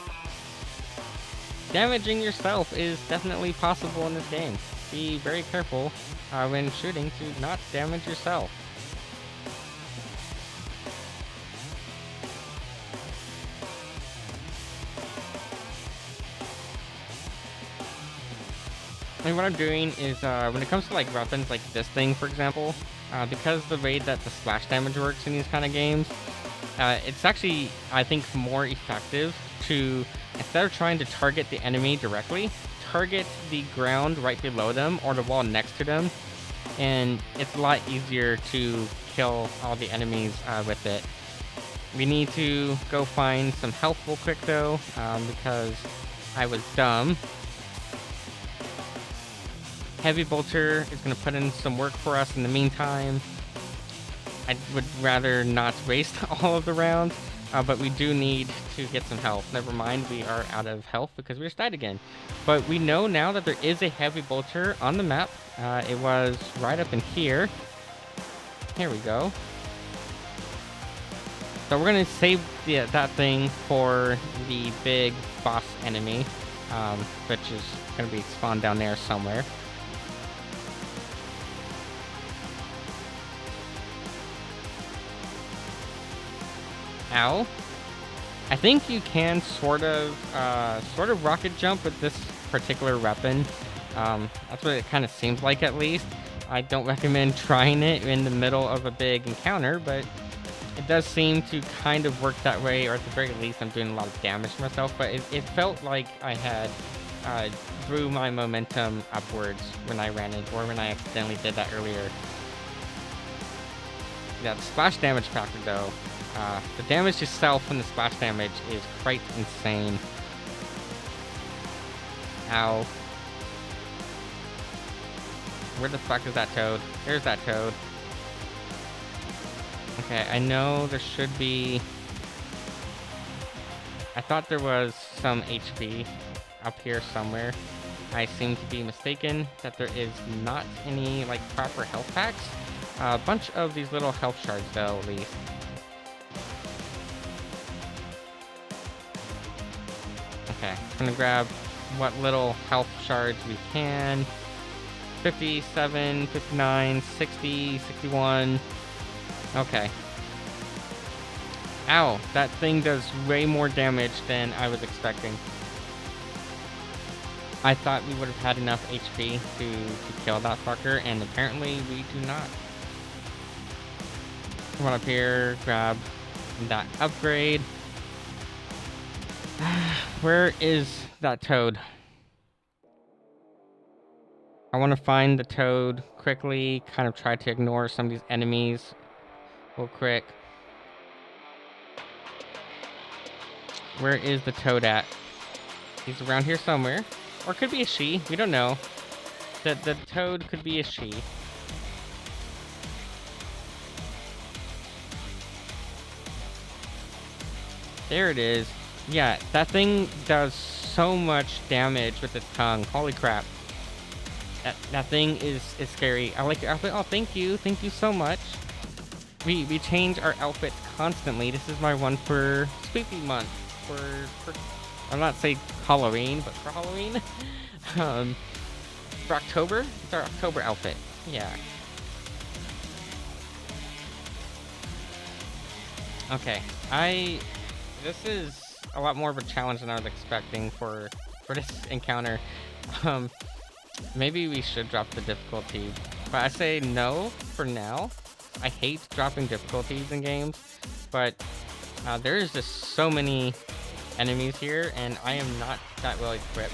Damaging yourself is definitely possible in this game. Be very careful when shooting to not damage yourself. And what I'm doing is, when it comes to like weapons like this thing, for example, because the way that the splash damage works in these kind of games, it's actually, I think, more effective to, instead of trying to target the enemy directly, target the ground right below them or the wall next to them, and it's a lot easier to kill all the enemies with it. We need to go find some health real quick though, because I was dumb. Heavy bolter is going to put in some work for us in the meantime. I would rather not waste all of the rounds, but we do need to get some health. Never mind, we are out of health because we just died again. But we know now that there is a heavy bolter on the map. It was right up in here. Here we go. So we're going to save that thing for the big boss enemy, which is going to be spawned down there somewhere. Ow. I think you can sort of rocket jump with this particular weapon. That's what it kind of seems like, at least. I don't recommend trying it in the middle of a big encounter, but it does seem to kind of work that way, or at the very least I'm doing a lot of damage to myself, but it felt like I had drew my momentum upwards when I ran it, or when I accidentally did that earlier. Yeah, the splash damage factor though. The damage to self and the splash damage is quite insane. Ow. Where the fuck is that toad? There's that toad. Okay, I know there should be... I thought there was some HP up here somewhere. I seem to be mistaken that there is not any, like, proper health packs. A bunch of these little health shards, though, at least. Okay, I'm gonna grab what little health shards we can. 57, 59, 60, 61. Okay. Ow, that thing does way more damage than I was expecting. I thought we would have had enough HP to kill that fucker, and apparently we do not. Come on up here, grab that upgrade. Where is that toad? I want to find the toad quickly, kind of try to ignore some of these enemies real quick. Where is the toad at? He's around here somewhere. Or it could be a she, we don't know. The toad could be a she. There it is. Yeah, that thing does so much damage with its tongue. Holy crap. That thing is scary. I like your outfit. Oh, thank you. Thank you so much. We change our outfits constantly. This is my one for Spooky Month. For I'm not saying Halloween, but for Halloween. For October, it's our October outfit. Yeah. Okay. This is a lot more of a challenge than I was expecting for this encounter. Maybe we should drop the difficulty, but I say no for now. I hate dropping difficulties in games, but there's just so many enemies here, and I am not that well equipped.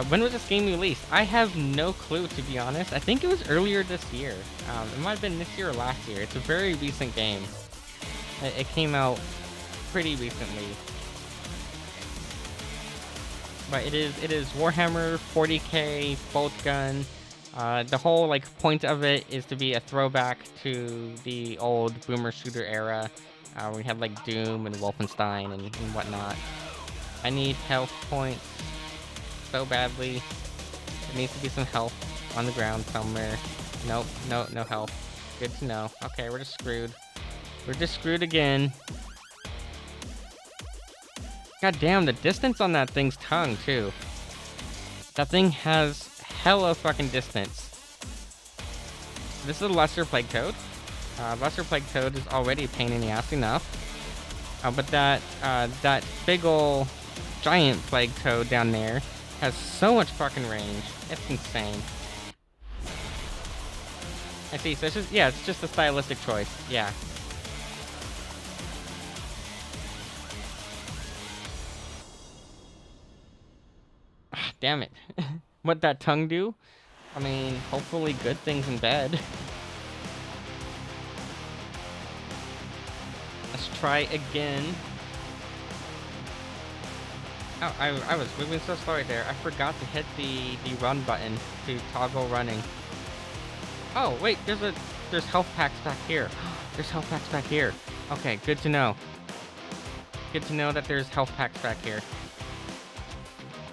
When was this game released? I have no clue, to be honest. I think it was earlier this year. It might have been this year or last year. It's a very recent game. It came out pretty recently. But it is Warhammer 40k bolt gun. The whole point of it is to be a throwback to the old boomer shooter era. We had Doom and Wolfenstein and whatnot. I need health points so badly. There needs to be some health on the ground somewhere. Nope, no health. Good to know. Okay, we're just screwed. We're just screwed again. God damn, the distance on that thing's tongue, too. That thing has hella fucking distance. This is a Lesser Plague Toad. Lesser Plague Toad is already a pain in the ass enough. But that big ol' giant Plague Toad down there has so much fucking range. It's insane. I see, so it's just a stylistic choice. Yeah. Damn it. What'd that tongue do? I mean, hopefully good things in bed. Let's try again. Oh, I was moving so slow right there. I forgot to hit the run button to toggle running. Oh, wait, there's health packs back here. There's health packs back here. Okay, good to know. Good to know that there's health packs back here.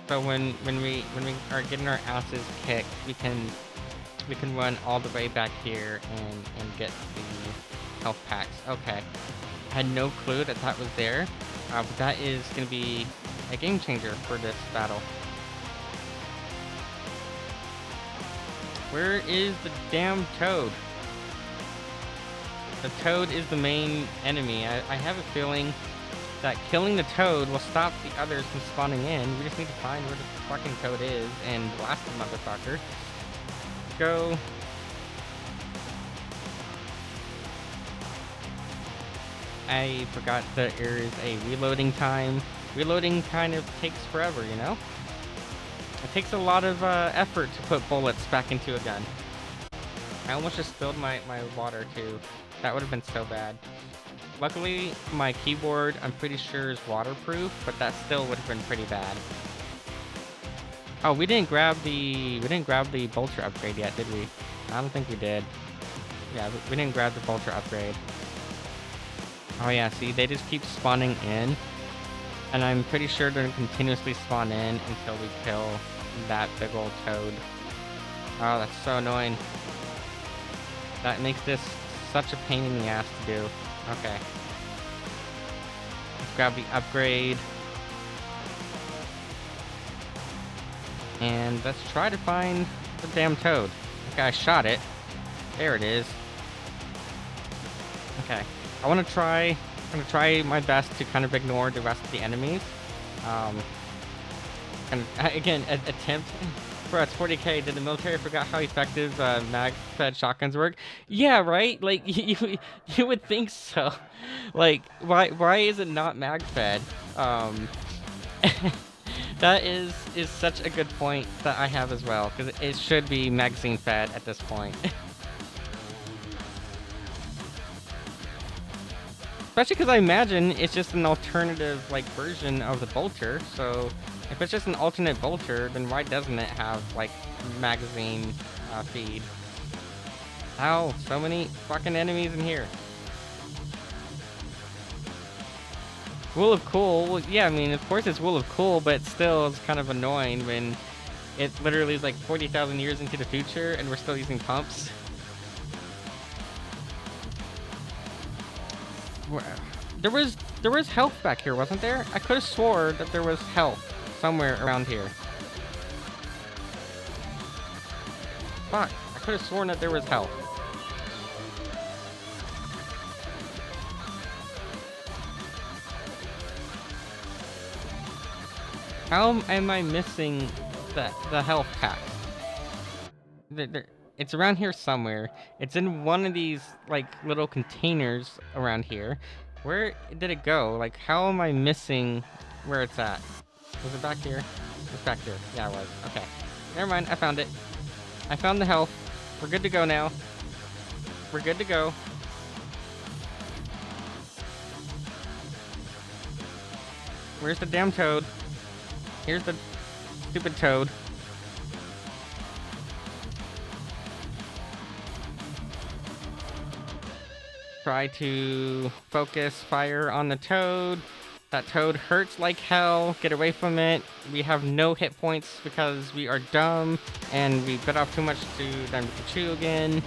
So when we are getting our asses kicked, we can run all the way back here and get the health packs. Okay, I had no clue that was there, but that is gonna be a game changer for this battle. Where is the damn toad? The toad is the main enemy. I have a feeling that killing the toad will stop the others from spawning in. We just need to find where the fucking toad is and blast the motherfucker. Go. I forgot that there is a reloading time. Reloading kind of takes forever, you know? It takes a lot of effort to put bullets back into a gun. I almost just spilled my water too. That would have been so bad. Luckily, my keyboard, I'm pretty sure, is waterproof, but that still would have been pretty bad. Oh, we didn't grab the bolter upgrade yet, did we? I don't think we did. Yeah, we didn't grab the bolter upgrade. Oh yeah, see, they just keep spawning in, and I'm pretty sure they're gonna continuously spawn in until we kill that big old toad. Oh, that's so annoying. That makes this such a pain in the ass to do. Okay. Let's grab the upgrade. And let's try to find the damn toad. Okay, I shot it. There it is. Okay. I'm gonna try my best to kind of ignore the rest of the enemies. And again, attempt. Bro, it's 40k. Did the military forgot how effective mag-fed shotguns work? Yeah, right? Like, you would think so. Like, why is it not mag-fed? That is such a good point that I have as well, because it should be magazine-fed at this point. Especially because I imagine it's just an alternative, version of the bolter, so if it's just an alternate bolter, then why doesn't it have, magazine feed? Ow, so many fucking enemies in here. Wool of Cool, well, yeah, I mean, of course it's Wool of Cool, but still it's kind of annoying when it literally is like 40,000 years into the future and we're still using pumps. There was health back here, wasn't there? I could have swore that there was health somewhere around here. Fuck, I could have sworn that there was health. How am I missing the health pack? It's around here somewhere. It's in one of these like little containers around here. Where did it go? Like, how am I missing where it's at? Was it back here? It's back here. Yeah, it was. Okay. Never mind. I found it. I found the health. We're good to go now. We're good to go. Where's the damn toad? Here's the stupid toad. Try to focus fire on the toad. That toad hurts like hell. Get away from it. We have no hit points because we are dumb and we bit off too much to them to chew again.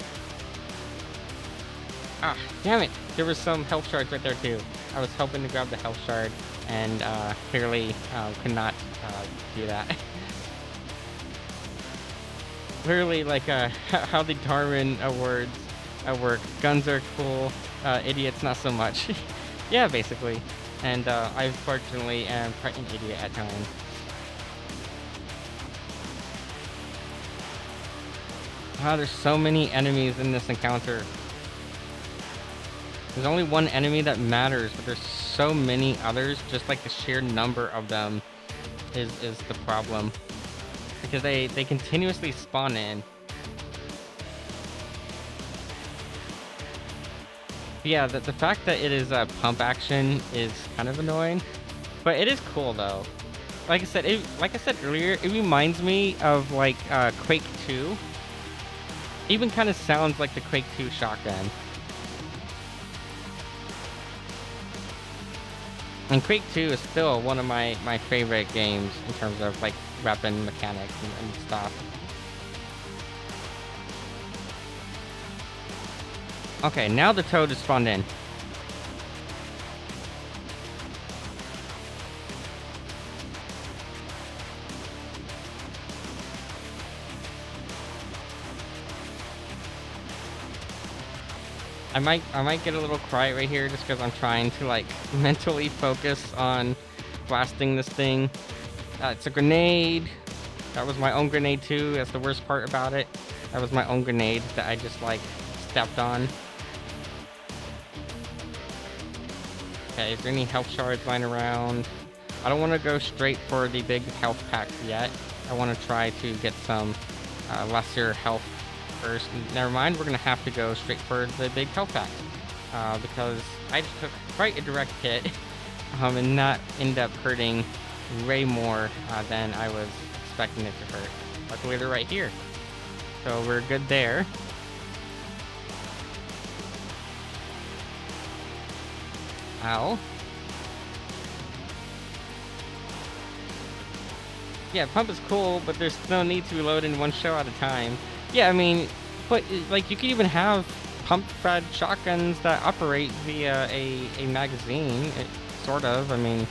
Ah, damn it. There was some health shards right there too. I was hoping to grab the health shard and clearly could not do that. Literally like how the Darwin Awards work. Guns are cool, idiots not so much. Yeah, basically. And I unfortunately am quite an idiot at times. Wow, there's so many enemies in this encounter. There's only one enemy that matters, but there's so many others. Just like the sheer number of them is the problem. Because they continuously spawn in. But yeah, the fact that it is a pump action is kind of annoying. But it is cool though. Like I said earlier, it reminds me of like Quake 2. Even kind of sounds like the Quake 2 shotgun. And Quake 2 is still one of my favorite games in terms of like weapon mechanics and stuff. Okay, now the toad is spawned in. I might get a little quiet right here just because I'm trying to like mentally focus on blasting this thing. It's a grenade. That was my own grenade too. That's the worst part about it. That was my own grenade that I just like stepped on. Okay, is there any health shards lying around? I don't want to go straight for the big health packs yet. I want to try to get some lesser health first. Never mind, we're going to have to go straight for the big health pack. Because I just took quite a direct hit and not end up hurting way more than I was expecting it to hurt. Luckily they're right here. So we're good there. Ow. Yeah, pump is cool, but there's no need to reload in one shell at a time. Yeah, I mean, but like you could even have pump-fed shotguns that operate via a magazine, sort of. I mean,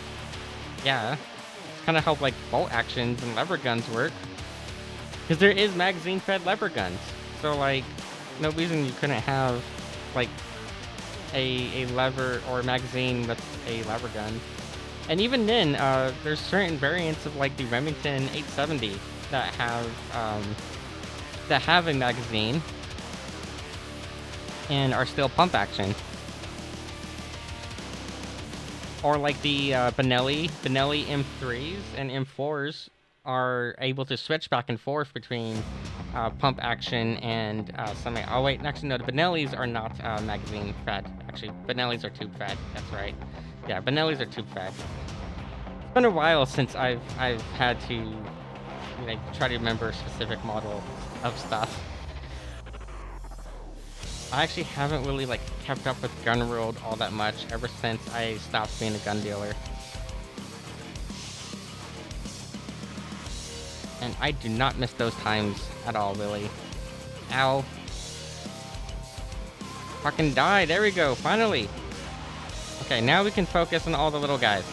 yeah, it's kind of how like bolt actions and lever guns work, because there is magazine-fed lever guns. So like, no reason you couldn't have like a lever or a magazine with a lever gun. And even then, there's certain variants of like the Remington 870 that have a magazine and are still pump action. Or like the Benelli M3s and M4s are able to switch back and forth between pump action and semi. Oh wait, actually no, the Benellis are not magazine fed. Actually, Benellis are tube fed. That's right. Yeah, Benellis are tube fed. It's been a while since I've had to try to remember specific models of stuff. I actually haven't really like kept up with Gun World all that much ever since I stopped being a gun dealer. And I do not miss those times at all, really. Ow. Fucking die. There we go. Finally. Okay, now we can focus on all the little guys.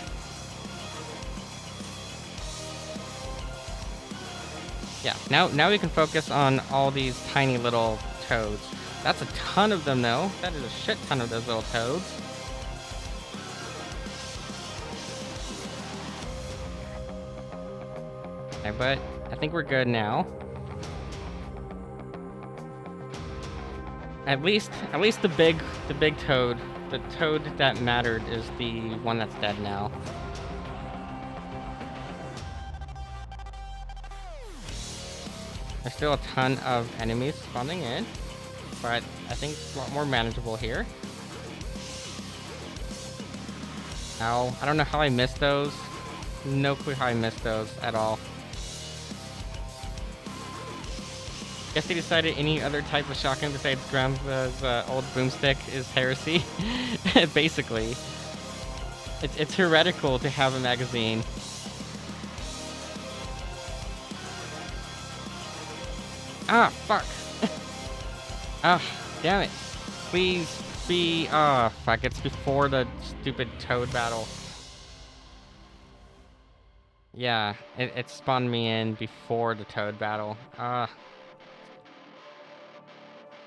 Yeah, now we can focus on all these tiny little toads. That's a ton of them, though. That is a shit ton of those little toads. Okay, but I think we're good now. At least the big toad, the toad that mattered, is the one that's dead now. There's still a ton of enemies spawning in, but I think it's a lot more manageable here. Ow, I don't know how I missed those. No clue how I missed those at all. Guess they decided any other type of shotgun besides Grandpa's old boomstick is Heresy. Basically. It's heretical to have a magazine. Ah, fuck. Ah, damn it. Please be... Ah, fuck. It's before the stupid toad battle. Yeah, it spawned me in before the toad battle. Ah.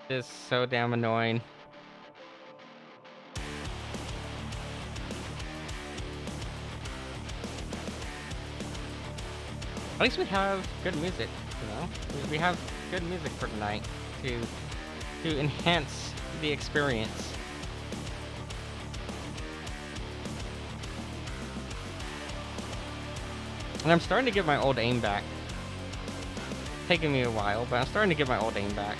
This is so damn annoying. At least we have good music, you know? We have good music for tonight to enhance the experience. And I'm starting to get my old aim back. Taking me a while, but I'm starting to get my old aim back.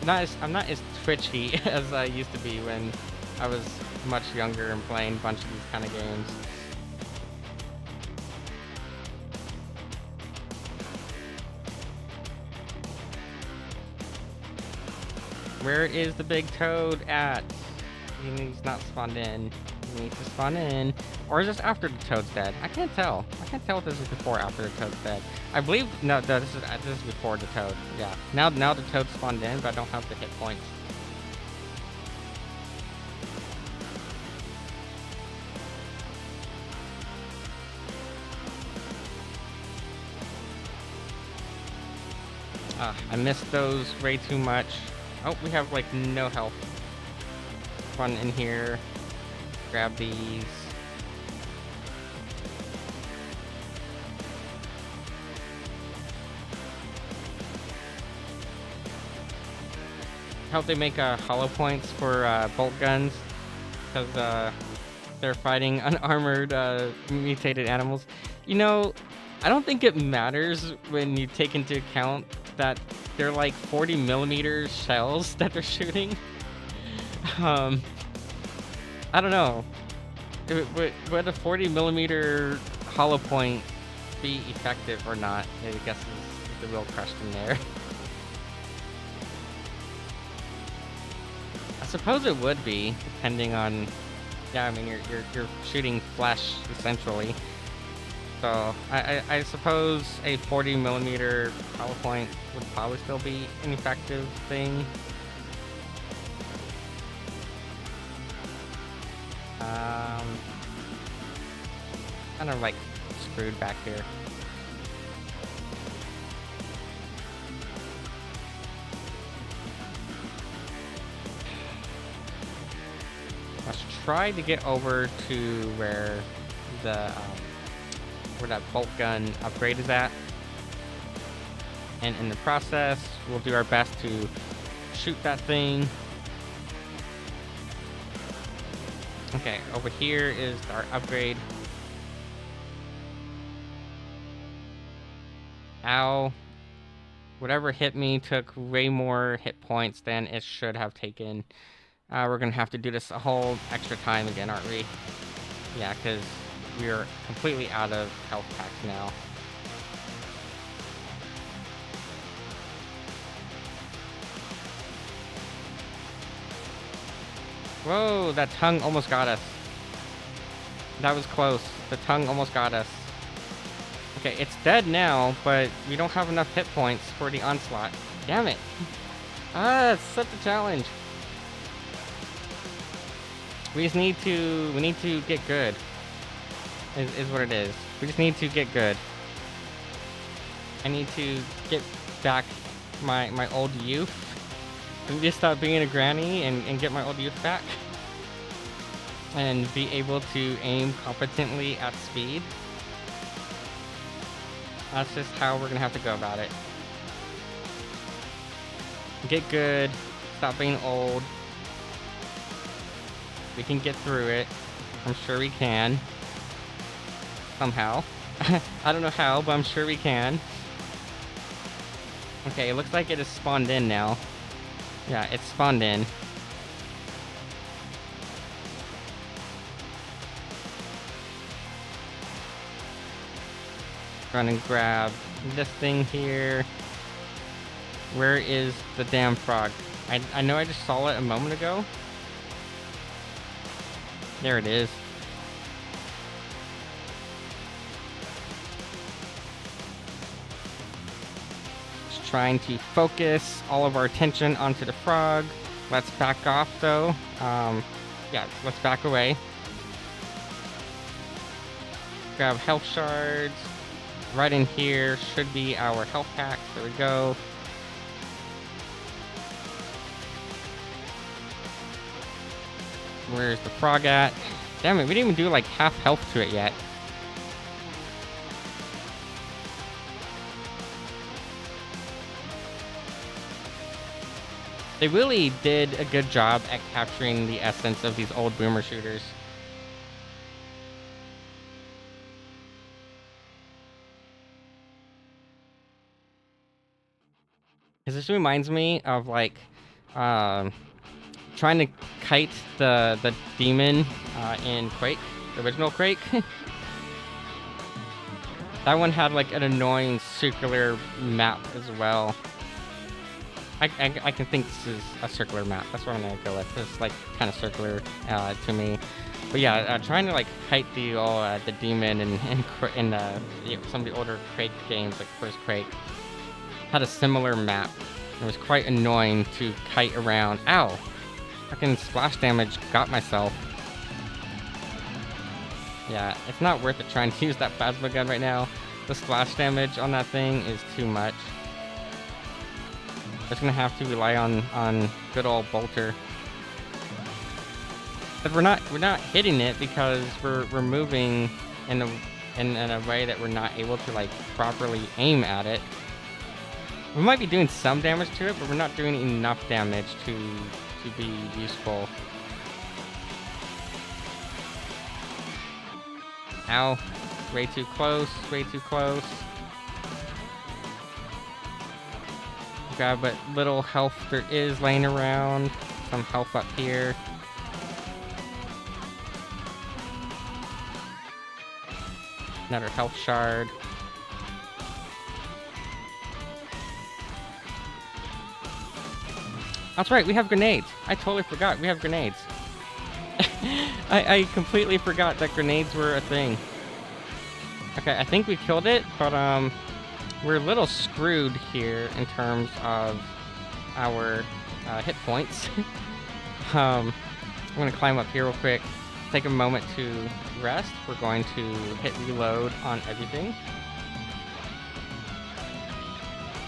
I'm not as twitchy as I used to be when I was much younger and playing a bunch of these kind of games. Where is the big toad at? He's not spawned in. He needs to spawn in. Or is this after the toad's dead? I can't tell. I can't tell if this is before or after the toad's dead. I believe... No, this is before the toad. Yeah. Now the toad spawned in, but I don't have the hit points. I missed those way too much. Oh, we have like no health. Run in here. Grab these. Hope they make hollow points for bolt guns, because they're fighting unarmored mutated animals. You know, I don't think it matters when you take into account that they're like 40mm shells that they're shooting. I don't know. Would a 40mm hollow point be effective or not? I guess is the real question there. I suppose it would be, depending on... Yeah, I mean, you're shooting flesh, essentially. So, I suppose a 40mm hollow point would probably still be an effective thing. Kind of like screwed back here. Let's try to get over to where the where that bolt gun upgrade is at, and in the process we'll do our best to shoot that thing. Okay, over here is our upgrade. Ow. Whatever hit me took way more hit points than it should have taken. We're gonna have to do this a whole extra time again, aren't we? Yeah, because we're completely out of health packs now. Whoa, that tongue almost got us. That was close. The tongue almost got us. Okay, it's dead now, but we don't have enough hit points for the onslaught. Damn it. It's such a challenge. We need to get good. Is what it is. We just need to get good. I need to get back my old youth. And just stop being a granny and get my old youth back. And be able to aim competently at speed. That's just how we're gonna have to go about it. Get good. Stop being old. We can get through it. I'm sure we can. Somehow. I don't know how, but I'm sure we can. Okay, it looks like it has spawned in now. Yeah, it's spawned in. Run and grab this thing here. Where is the damn frog? I know I just saw it a moment ago. There it is. Just trying to focus all of our attention onto the frog. Let's back off though. Yeah, let's back away. Grab health shards. Right in here should be our health packs. There we go. Where's the frog at? Damn it, we didn't even do like half health to it yet. They really did a good job at capturing the essence of these old boomer shooters. Because this reminds me of like trying to kite the demon in Quake, the original Quake. That one had like an annoying circular map as well. I can think this is a circular map. That's what I'm gonna go with. It's like kind of circular to me. But yeah, trying to like kite the demon in you know, some of the older Quake games, like first Quake, had a similar map. It was quite annoying to kite around. Ow! Fucking splash damage got myself. Yeah, it's not worth it trying to use that plasma gun right now. The splash damage on that thing is too much. Just gonna have to rely on good old bolter. But we're not hitting it because we're moving in a way that we're not able to like properly aim at it. We might be doing some damage to it, but we're not doing enough damage to be useful. Ow. Way too close, way too close. Grab what little health there is laying around. Some health up here. Another health shard. That's right, we have grenades. I totally forgot we have grenades. I completely forgot that grenades were a thing. Okay, I think we killed it, but we're a little screwed here in terms of our hit points. I'm gonna climb up here real quick, take a moment to rest. We're going to hit reload on everything.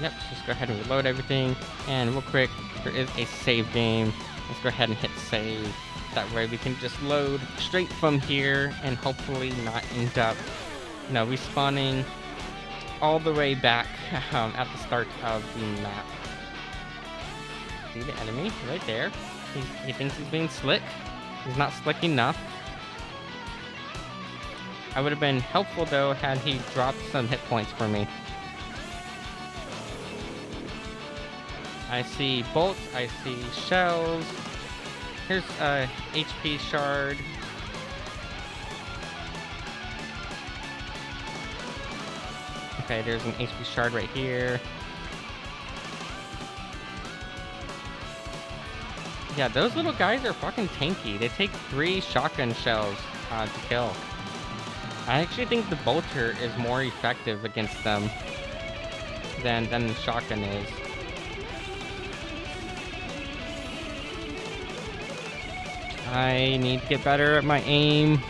Yep, just go ahead and reload everything. And real quick, there is a save game. Let's go ahead and hit save. That way we can just load straight from here and hopefully not end up, you know, respawning all the way back at the start of the map. See the enemy right there. He thinks he's being slick. He's not slick enough. I would have been helpful though had he dropped some hit points for me. I see bolts, I see shells. Here's a HP shard. Okay, there's an HP shard right here. Yeah, those little guys are fucking tanky. They take 3 shotgun shells to kill. I actually think the bolter is more effective against them than the shotgun is. I need to get better at my aim.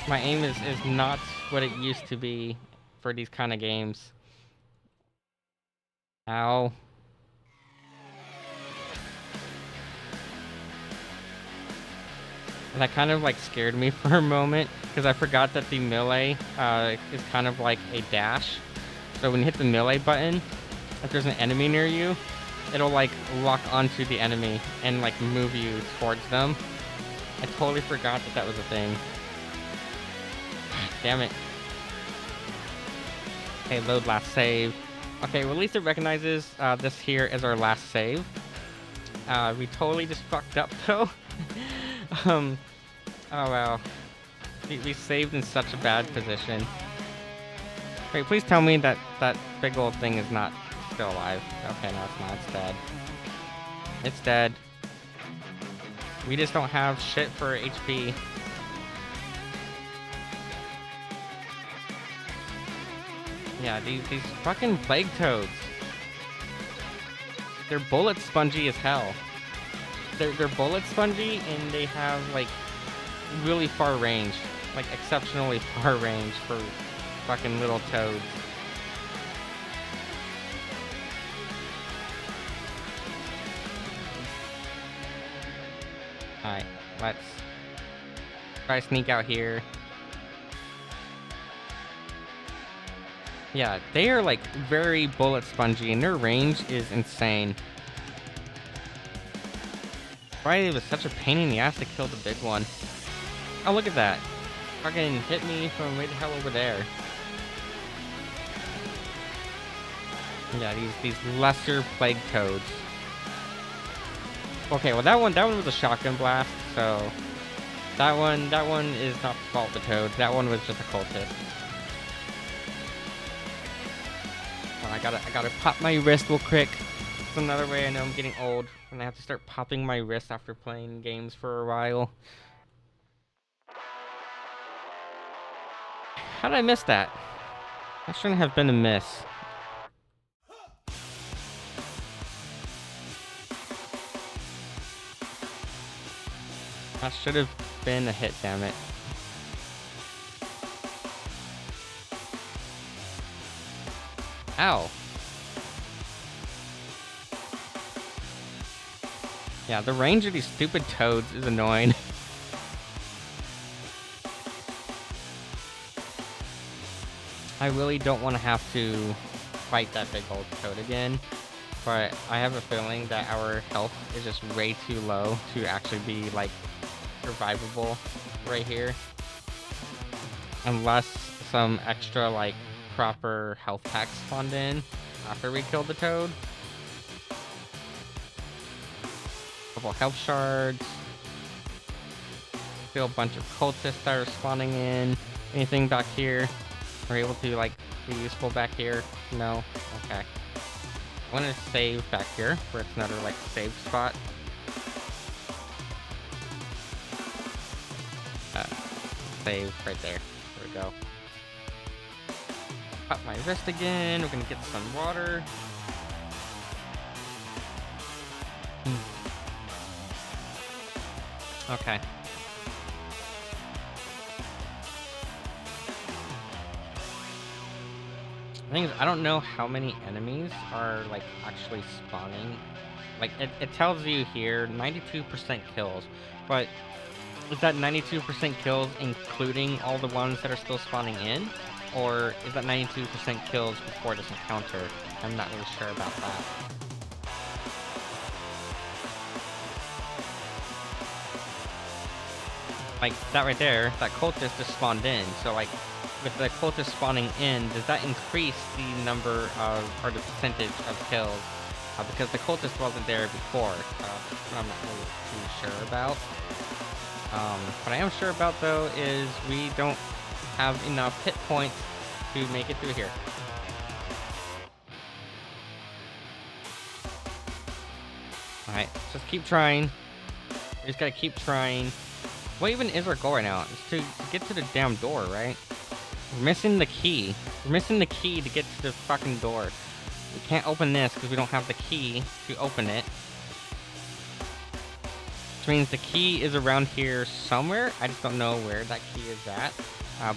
My aim is not what it used to be for these kind of games. Ow. That kind of like scared me for a moment because I forgot that the melee is kind of like a dash. So when you hit the melee button, if there's an enemy near you, it'll like lock onto the enemy and like move you towards them. I totally forgot that was a thing. Damn it. Okay, load last save. Okay, well at least it recognizes this here as our last save. We totally just fucked up though. Oh wow. We saved in such a bad position. Wait, please tell me that big old thing is not still alive. Okay, no, it's not. It's dead. It's dead. We just don't have shit for HP. Yeah, these fucking plague toads. They're bullet spongy as hell. They're bullet spongy and they have like really far range, like exceptionally far range for fucking little toads. Alright, let's try to sneak out here. Yeah, they are like very bullet spongy and their range is insane. Why it was such a pain in the ass to kill the big one. Oh, look at that. Fucking hit me from way the hell over there. Yeah, these lesser plague toads. Okay, well that one was a shotgun blast, so that one is not the fault of the toads. That one was just a cultist. Oh, I gotta pop my wrist real quick. It's another way I know I'm getting old when I have to start popping my wrist after playing games for a while. How did I miss that? That shouldn't have been a miss. That should have been a hit, damn it. Ow. Yeah, the range of these stupid toads is annoying. I really don't want to have to fight that big old toad again, but I have a feeling that our health is just way too low to actually be like survivable right here. Unless some extra like proper health packs spawned in after we killed the toad. Couple health shards. Still a bunch of cultists that are spawning in. Anything back here? We're able to like be useful back here? No? Okay. I want to save back here where it's another like save spot. Save right there. There we go. Pop my wrist again. We're gonna get some water. Okay. The thing is, I don't know how many enemies are like actually spawning. Like it tells you here 92% kills, but is that 92% kills including all the ones that are still spawning in? Or is that 92% kills before this encounter? I'm not really sure about that. Like, that right there, that cultist just spawned in. So, like, with the cultist spawning in, does that increase the number of, or the percentage of kills? Because the cultist wasn't there before. I'm not really too sure about. What I am sure about, though, is we don't have enough hit points to make it through here. Alright, just keep trying. We just gotta keep trying. What even is our goal right now? It's to get to the damn door, right? We're missing the key. We're missing the key to get to the fucking door. We can't open this because we don't have the key to open it. Which means the key is around here somewhere. I just don't know where that key is at.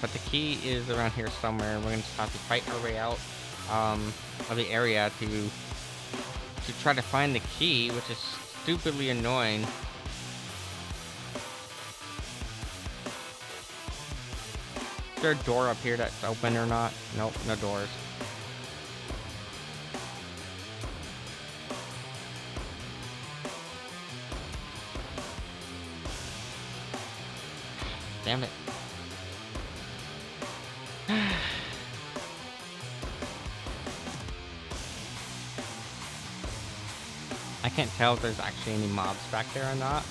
But the key is around here somewhere. We're gonna just have to fight our way out of the area to try to find the key, which is stupidly annoying. Is there a door up here that's open or not? Nope, no doors. Damn it. I can't tell if there's actually any mobs back there or not,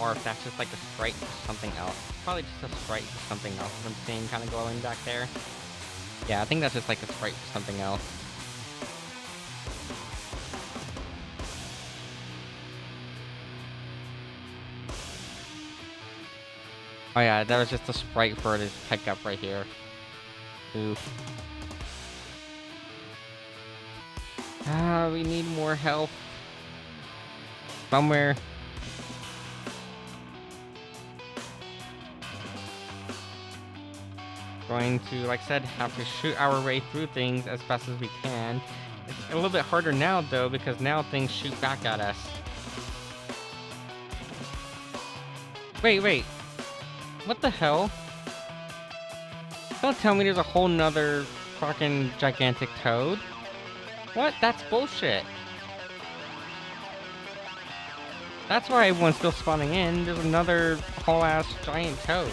or if that's just like a sprite for something else. Probably just a sprite for something else I'm seeing kind of glowing back there. Yeah, I think that's just like a sprite for something else. Oh yeah, that was just a sprite for this pickup right here. Oof. We need more health. Somewhere. Going to, like I said, have to shoot our way through things as fast as we can. It's a little bit harder now though, because now things shoot back at us. Wait. What the hell? Don't tell me there's a whole nother fucking gigantic toad. What? That's bullshit. That's why everyone's still spawning in. There's another whole ass giant toad.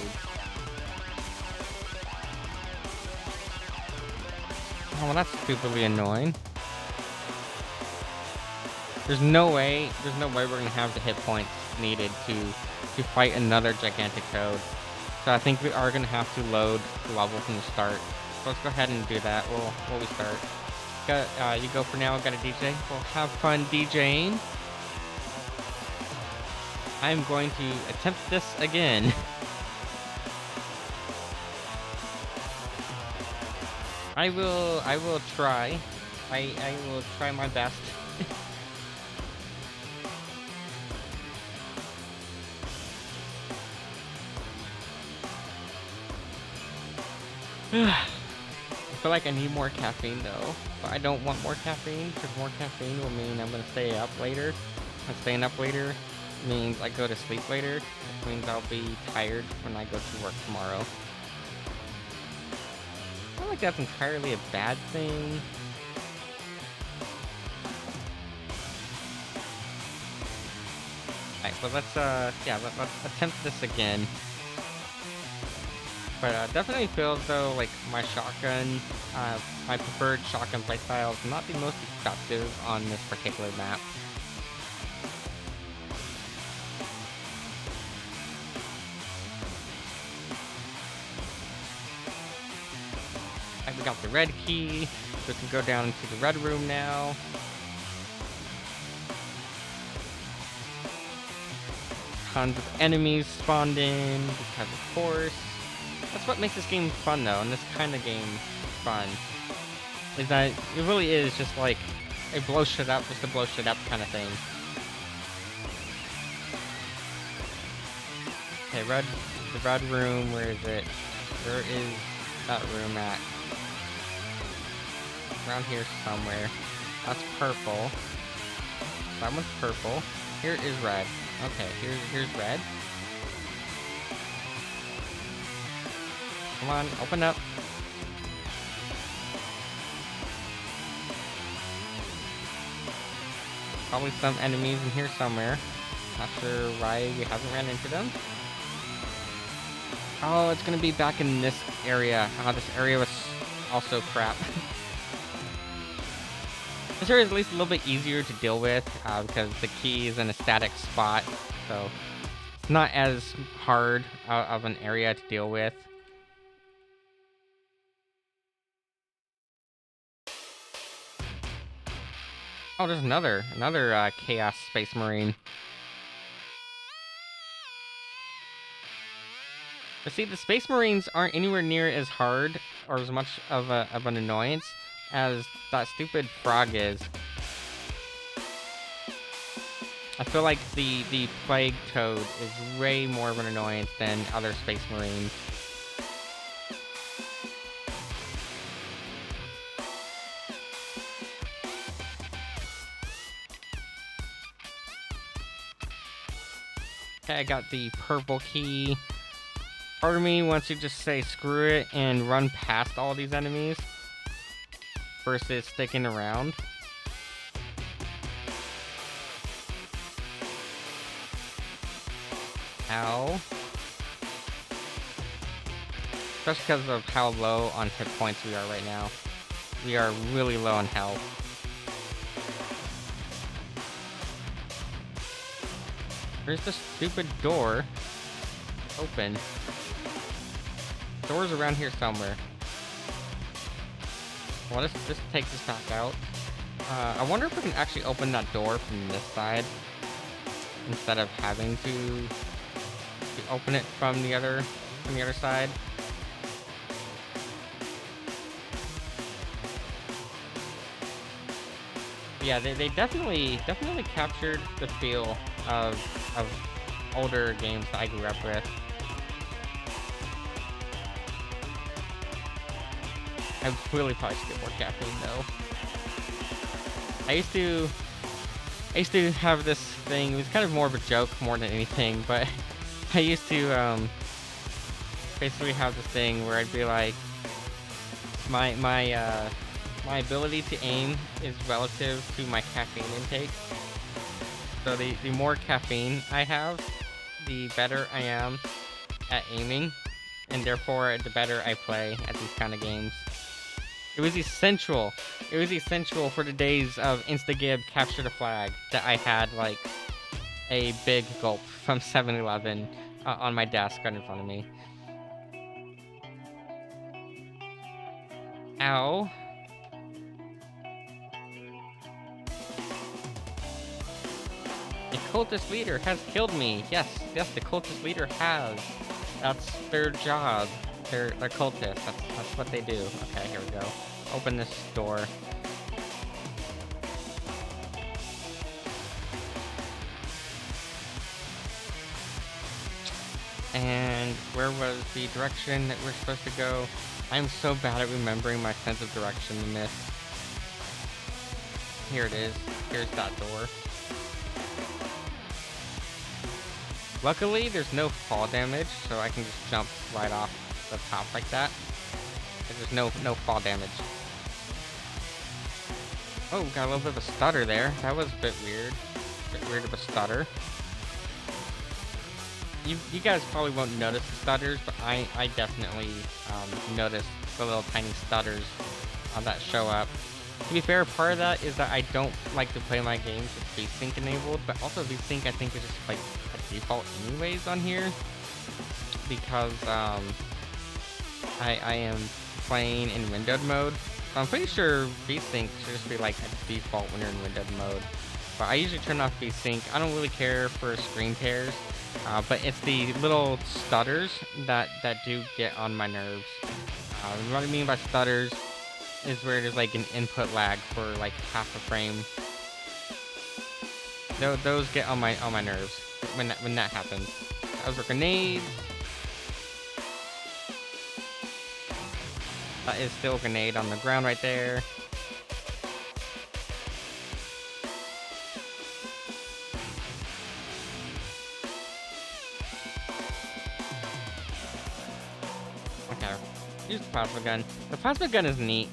Oh, well, that's stupidly annoying. There's no way we're gonna have the hit points needed to fight another gigantic toad. So I think we are gonna have to load the level from the start. So let's go ahead and do that. We'll start. You go for now. Got a DJ. Well, have fun DJing. I'm going to attempt this again. I will try. I will try my best. I feel like I need more caffeine though, but I don't want more caffeine because more caffeine will mean I'm gonna stay up later. And staying up later means I go to sleep later, which means I'll be tired when I go to work tomorrow. I don't think that's entirely a bad thing. Alright, well let's attempt this again. But definitely feels though like my shotgun, my preferred shotgun playstyle is not the most effective on this particular map. We got the red key, so we can go down into the red room now. Tons of enemies spawned in, because of course. That's what makes this game fun though, and this kind of game fun. Is that it really is just like a blow shit up just to blow shit up kind of thing. Okay, the red room, where is it? Where is that room at? Around here somewhere. That's purple. That one's purple. Here is red. Okay, here's red. Come on, open up. Probably some enemies in here somewhere. Not sure why we haven't ran into them. Oh, it's gonna be back in this area. Oh, this area was also crap. This area is at least a little bit easier to deal with because the key is in a static spot, so it's not as hard of an area to deal with. Oh, there's another Chaos Space Marine. But see, the Space Marines aren't anywhere near as hard or as much of an annoyance as that stupid frog is. I feel like the Plague Toad is way more of an annoyance than other Space Marines. Okay, I got the purple key. Part of me wants to just say screw it and run past all these enemies versus sticking around. Ow. Especially because of how low on hit points we are right now. We are really low on health. There's this stupid door. Open. Door's around here somewhere. Well, let's just take this back out. I wonder if we can actually open that door from this side instead of having to open it from the other side. Yeah, they definitely captured the feel of older games that I grew up with. I really probably should get more caffeine though. I used to have this thing. It was kind of more of a joke more than anything, but I used to basically have this thing where I'd be like, my ability to aim is relative to my caffeine intake. So the more caffeine I have, the better I am at aiming, and therefore the better I play at these kind of games. It was essential. It was essential for the days of Instagib capture the flag that I had like a big gulp from 7-Eleven on my desk right in front of me. Ow. The cultist leader has killed me. Yes, the cultist leader has. That's their job. They're cultists. That's what they do. Okay, here we go. Open this door. And where was the direction that we're supposed to go? I'm so bad at remembering my sense of direction in this. Here it is. Here's that door. Luckily, there's no fall damage, so I can just jump right off the top like that. There's no fall damage. Oh, got a little bit of a stutter there. That was a bit weird. A bit weird of a stutter. You guys probably won't notice the stutters, but I definitely notice the little tiny stutters that show up. To be fair, part of that is that I don't like to play my games with VSync enabled, but also VSync I think is just like a default anyways on here, because I am playing in windowed mode. So I'm pretty sure VSync should just be like a default when you're in windowed mode. But I usually turn off VSync. I don't really care for screen tears, but it's the little stutters that do get on my nerves. What I mean by stutters is where there's like an input lag for like half a frame. Those get on my nerves when that happens. Those are grenades. That is still a grenade on the ground right there. Okay, use the plasma gun. The plasma gun is neat.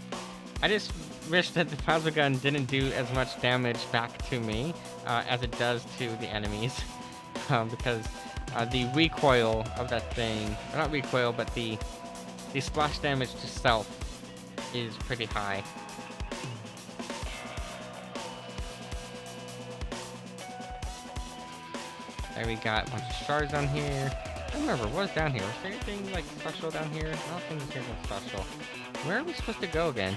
I just wish that the plasma gun didn't do as much damage back to me as it does to the enemies. Because the recoil of that thing, or not recoil, but the splash damage to self is pretty high. There we got a bunch of shards on here. I don't remember what was down here. Was there anything like special down here? I don't think there's anything special. Where are we supposed to go again?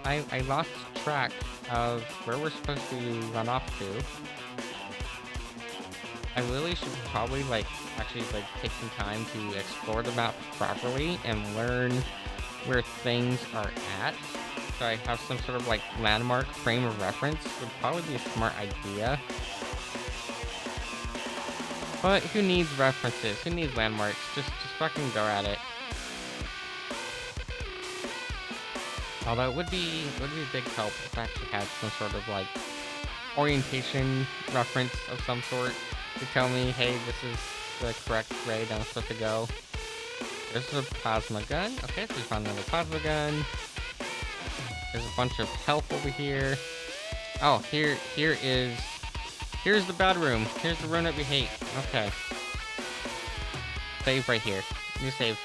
I lost track of where we're supposed to run off to. I really should probably actually take some time to explore the map properly and learn where things are at. So I have some sort of landmark frame of reference would probably be a smart idea. But who needs references? Who needs landmarks? Just fucking go at it. Although it would be a big help if I actually had some sort of orientation reference of some sort to tell me, hey, this is the correct way that I'm supposed to go. There's a plasma gun. Okay, so we found another plasma gun. There's a bunch of health over here. Oh, here's the bad room. Here's the room that we hate. Okay. Save right here. New save.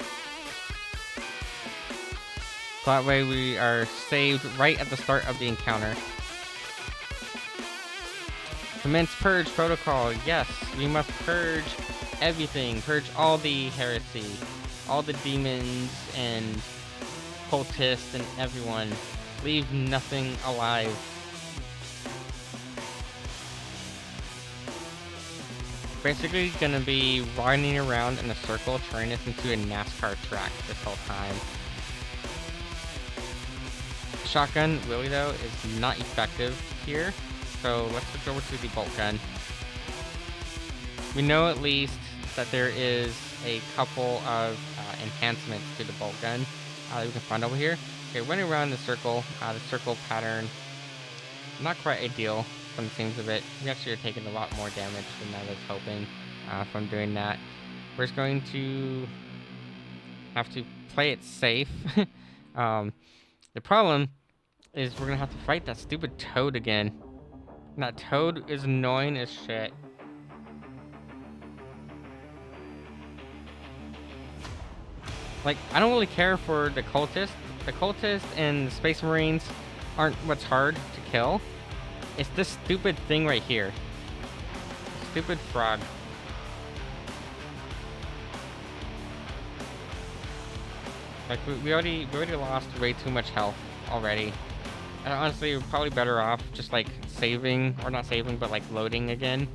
So that way we are saved right at the start of the encounter. Commence purge protocol. Yes, we must purge everything. Purge all the heresy. All the demons and cultists and everyone. Leave nothing alive. Basically gonna be running around in a circle, turning this into a NASCAR track this whole time. Shotgun, really though, is not effective here, so let's switch over to the bolt gun. We know at least that there is a couple of enhancements to the bolt gun that we can find over here. Okay, running around the circle pattern, not quite ideal from the seams of it. We actually are taking a lot more damage than I was hoping from doing that. We're just going to have to play it safe. The problem is we're gonna have to fight that stupid toad again. And that toad is annoying as shit. I don't really care for the cultists. The cultists and the space marines aren't what's hard to kill. It's this stupid thing right here. Stupid frog. We already lost way too much health already. And honestly, we're probably better off just saving, or not saving, but loading again.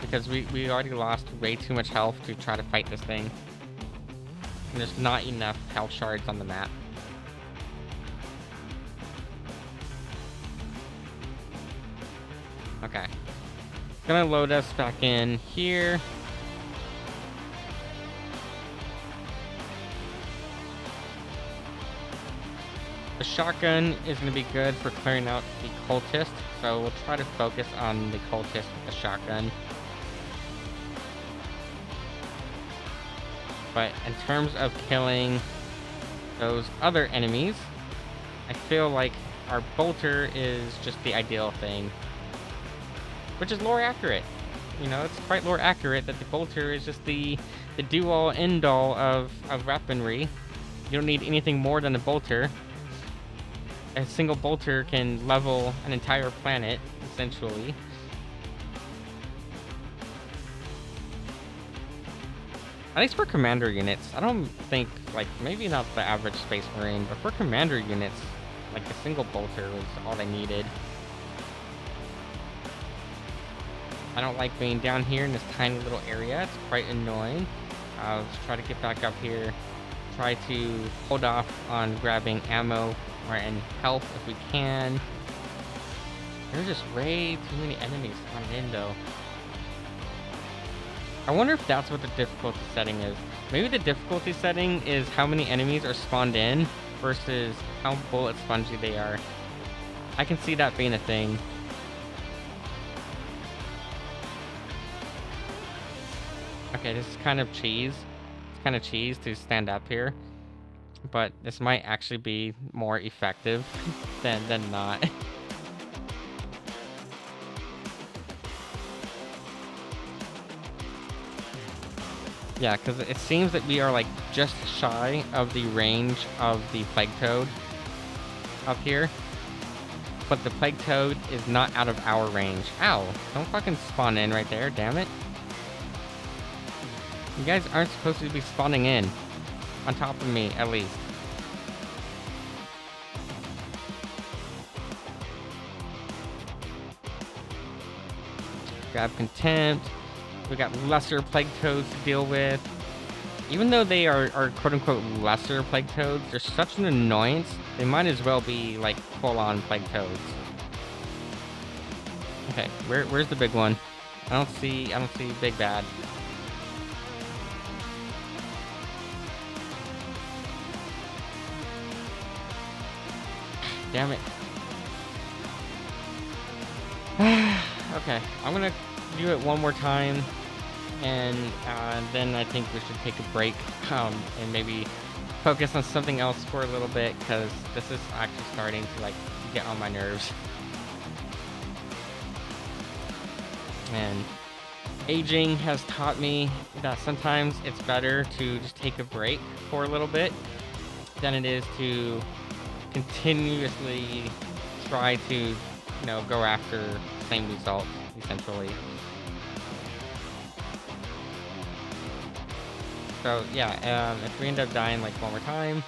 Because we already lost way too much health to try to fight this thing. And there's not enough health shards on the map. Okay. Gonna load us back in here. The shotgun is going to be good for clearing out the cultist, so we'll try to focus on the cultist with the shotgun. But in terms of killing those other enemies, I feel like our bolter is just the ideal thing. Which is lore accurate. You know, it's quite lore accurate that the bolter is just the do-all, end-all of weaponry. You don't need anything more than a bolter. A single bolter can level an entire planet, essentially. At least for commander units, I don't think, maybe not the average space marine, but for commander units, a single bolter was all they needed. I don't like being down here in this tiny little area. It's quite annoying. Let's try to get back up here. Try to hold off on grabbing ammo and health if we can. There's just way too many enemies coming in though. I wonder if that's what the difficulty setting is. Maybe the difficulty setting is how many enemies are spawned in versus how bullet spongy they are. I can see that being a thing. Okay, this is kind of cheese. It's kind of cheese to stand up here. But this might actually be more effective than not. Yeah, because it seems that we are just shy of the range of the plague toad up here. But the plague toad is not out of our range. Ow, don't fucking spawn in right there, damn it. You guys aren't supposed to be spawning in. On top of me, at least. grab contempt. We got lesser plague toads to deal with. Even though they are quote-unquote lesser plague toads, they're such an annoyance, they might as well be, like, full-on plague toads. Okay, where's the big one? I don't see Big Bad. Damn it. Okay, I'm gonna do it one more time. And then I think we should take a break and maybe focus on something else for a little bit, because this is actually starting to like get on my nerves. And aging has taught me that sometimes it's better to just take a break for a little bit than it is to continuously try to, you know, go after the same result, essentially. So yeah, if we end up dying like one more time,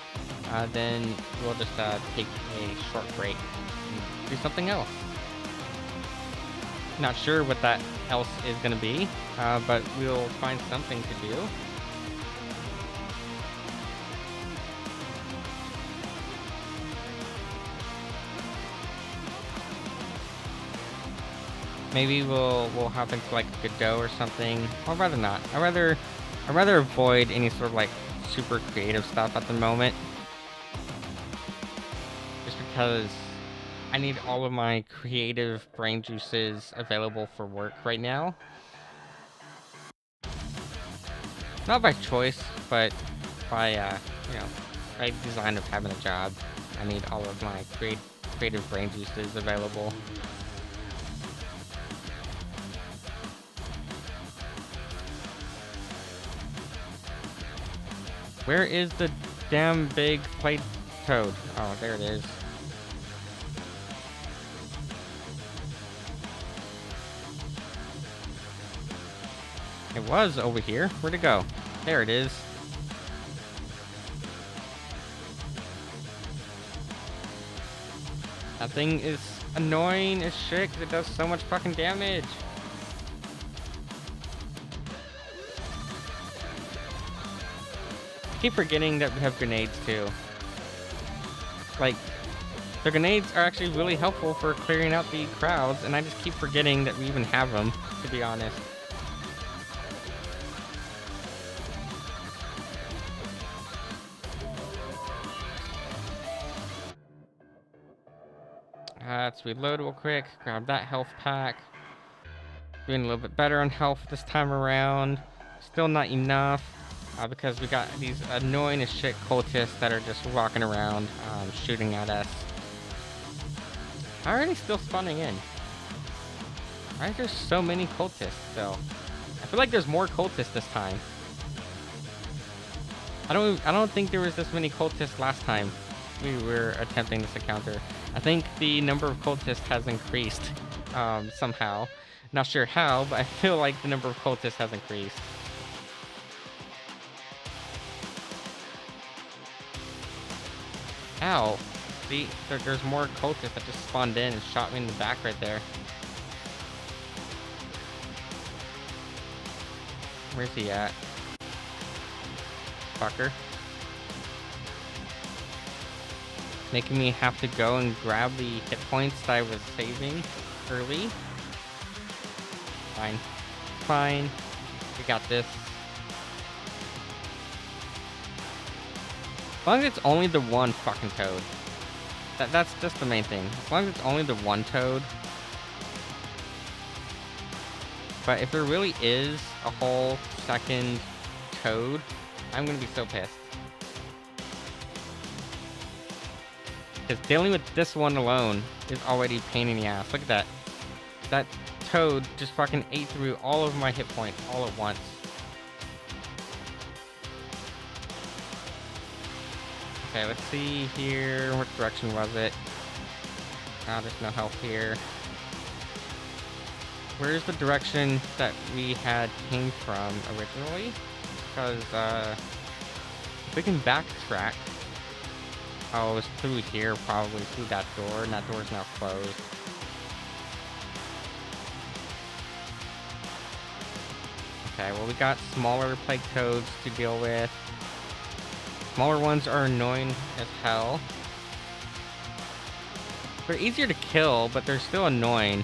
then we'll just take a short break and do something else. Not sure what that else is going to be, but we'll find something to do. Maybe we'll hop into like Godot or something. I'd rather not. I'd rather avoid any sort of like super creative stuff at the moment. Just because I need all of my creative brain juices available for work right now. Not by choice, but by, you know, by design of having a job. I need all of my creative brain juices available. Where is the damn big plate toad? Oh, there it is. It was over here. Where'd it go? There it is. That thing is annoying as shit because it does so much fucking damage. I keep forgetting that we have grenades too. Like, the grenades are actually really helpful for clearing out the crowds, and I just keep forgetting that we even have them, to be honest. Let's reload real quick, grab that health pack. Doing a little bit better on health this time around. Still not enough, because we got these annoying as shit cultists that are just walking around, shooting at us. How are they still spawning in? Why are there so many cultists still? I feel like there's more cultists this time. I don't think there was this many cultists last time we were attempting this encounter. I think the number of cultists has increased somehow. Not sure how, but I feel like the number of cultists has increased. Ow. See, there's more cultists that just spawned in and shot me in the back right there. Where's he at? Fucker. Making me have to go and grab the hit points that I was saving early. Fine. Fine. We got this. As long as it's only the one fucking toad. That's just the main thing. As long as it's only the one toad. But if there really is a whole second toad, I'm gonna be so pissed. Because dealing with this one alone is already a pain in the ass. Look at that. That toad just fucking ate through all of my hit points all at once. Okay, let's see here. What direction was it? Ah, there's no health here. Where's the direction that we had came from originally? Because, if we can backtrack. Oh, it was through here, probably through that door, and that door is now closed. Okay, well, we got smaller plague toads to deal with. Smaller ones are annoying as hell. They're easier to kill, but they're still annoying.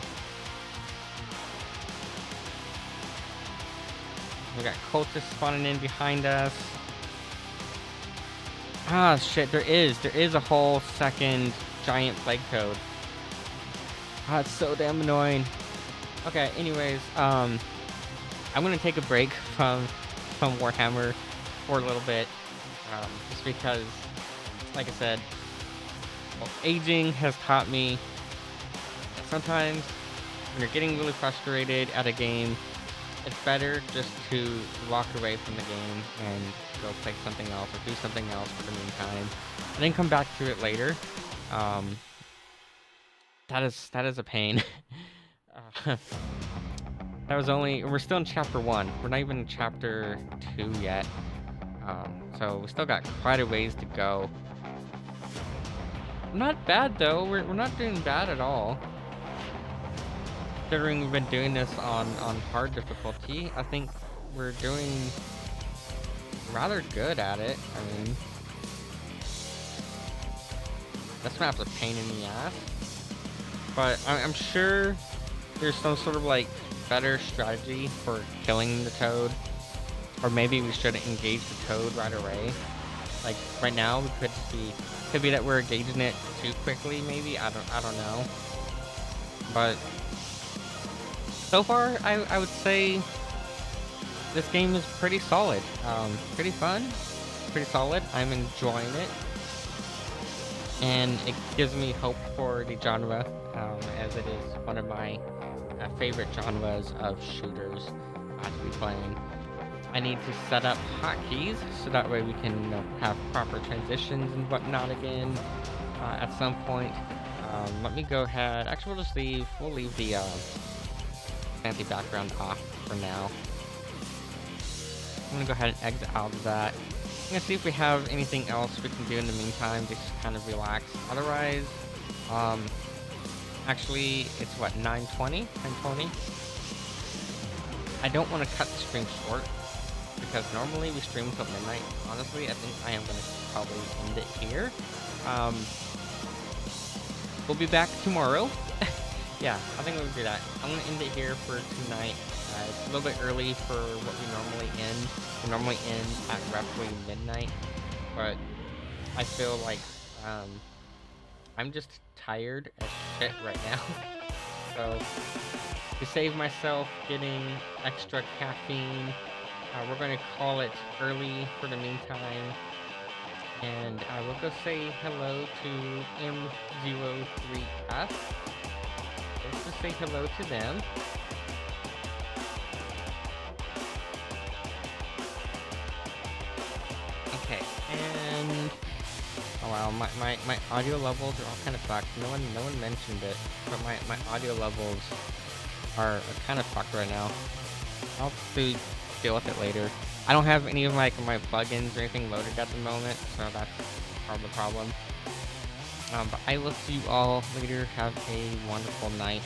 We got cultists spawning in behind us. Ah, shit, there is a whole second giant plague toad. Ah, it's so damn annoying. Okay, anyways, I'm gonna take a break from Warhammer for a little bit, just because, like I said, well, aging has taught me that sometimes when you're getting really frustrated at a game, it's better just to walk away from the game and go play something else or do something else for the meantime, and then come back to it later. That is a pain. We're still in chapter 1. We're not even in chapter 2 yet. So we still got quite a ways to go. Not bad though. We're not doing bad at all. Considering we've been doing this on hard difficulty, I think we're doing rather good at it. I mean, this map's a pain in the ass, but I'm sure there's some sort of like better strategy for killing the toad, or maybe we should engage the toad right away. Like right now, we could be that we're engaging it too quickly. Maybe I don't know, but so far I would say this game is pretty solid, pretty fun, pretty solid. I'm enjoying it, and it gives me hope for the genre, as it is one of my favorite genres of shooters to be playing. I need to set up hotkeys so that way we can have proper transitions and whatnot again at some point. Let me go ahead. Actually, we'll leave the fancy background off for now. I'm gonna go ahead and exit out of that. I'm gonna see if we have anything else we can do in the meantime, just kind of relax. Otherwise, actually, it's what, 9:20? 9:20? I don't want to cut the stream short, because normally we stream until midnight. Honestly, I think I am going to probably end it here. We'll be back tomorrow. Yeah, I think we'll do that. I'm going to end it here for tonight. It's a little bit early for what we normally end. We normally end at roughly midnight, but I feel like I'm just tired as shit right now. So to save myself getting extra caffeine, we're going to call it early for the meantime, and we'll go say hello to M03F. Let's just say hello to them. Okay, and oh wow, my audio levels are all kind of fucked. No one mentioned it, but my audio levels are kind of fucked right now. I'll have to deal with it later. I don't have any of my plugins or anything loaded at the moment, so that's part of the problem. But I will see you all later. Have a wonderful night.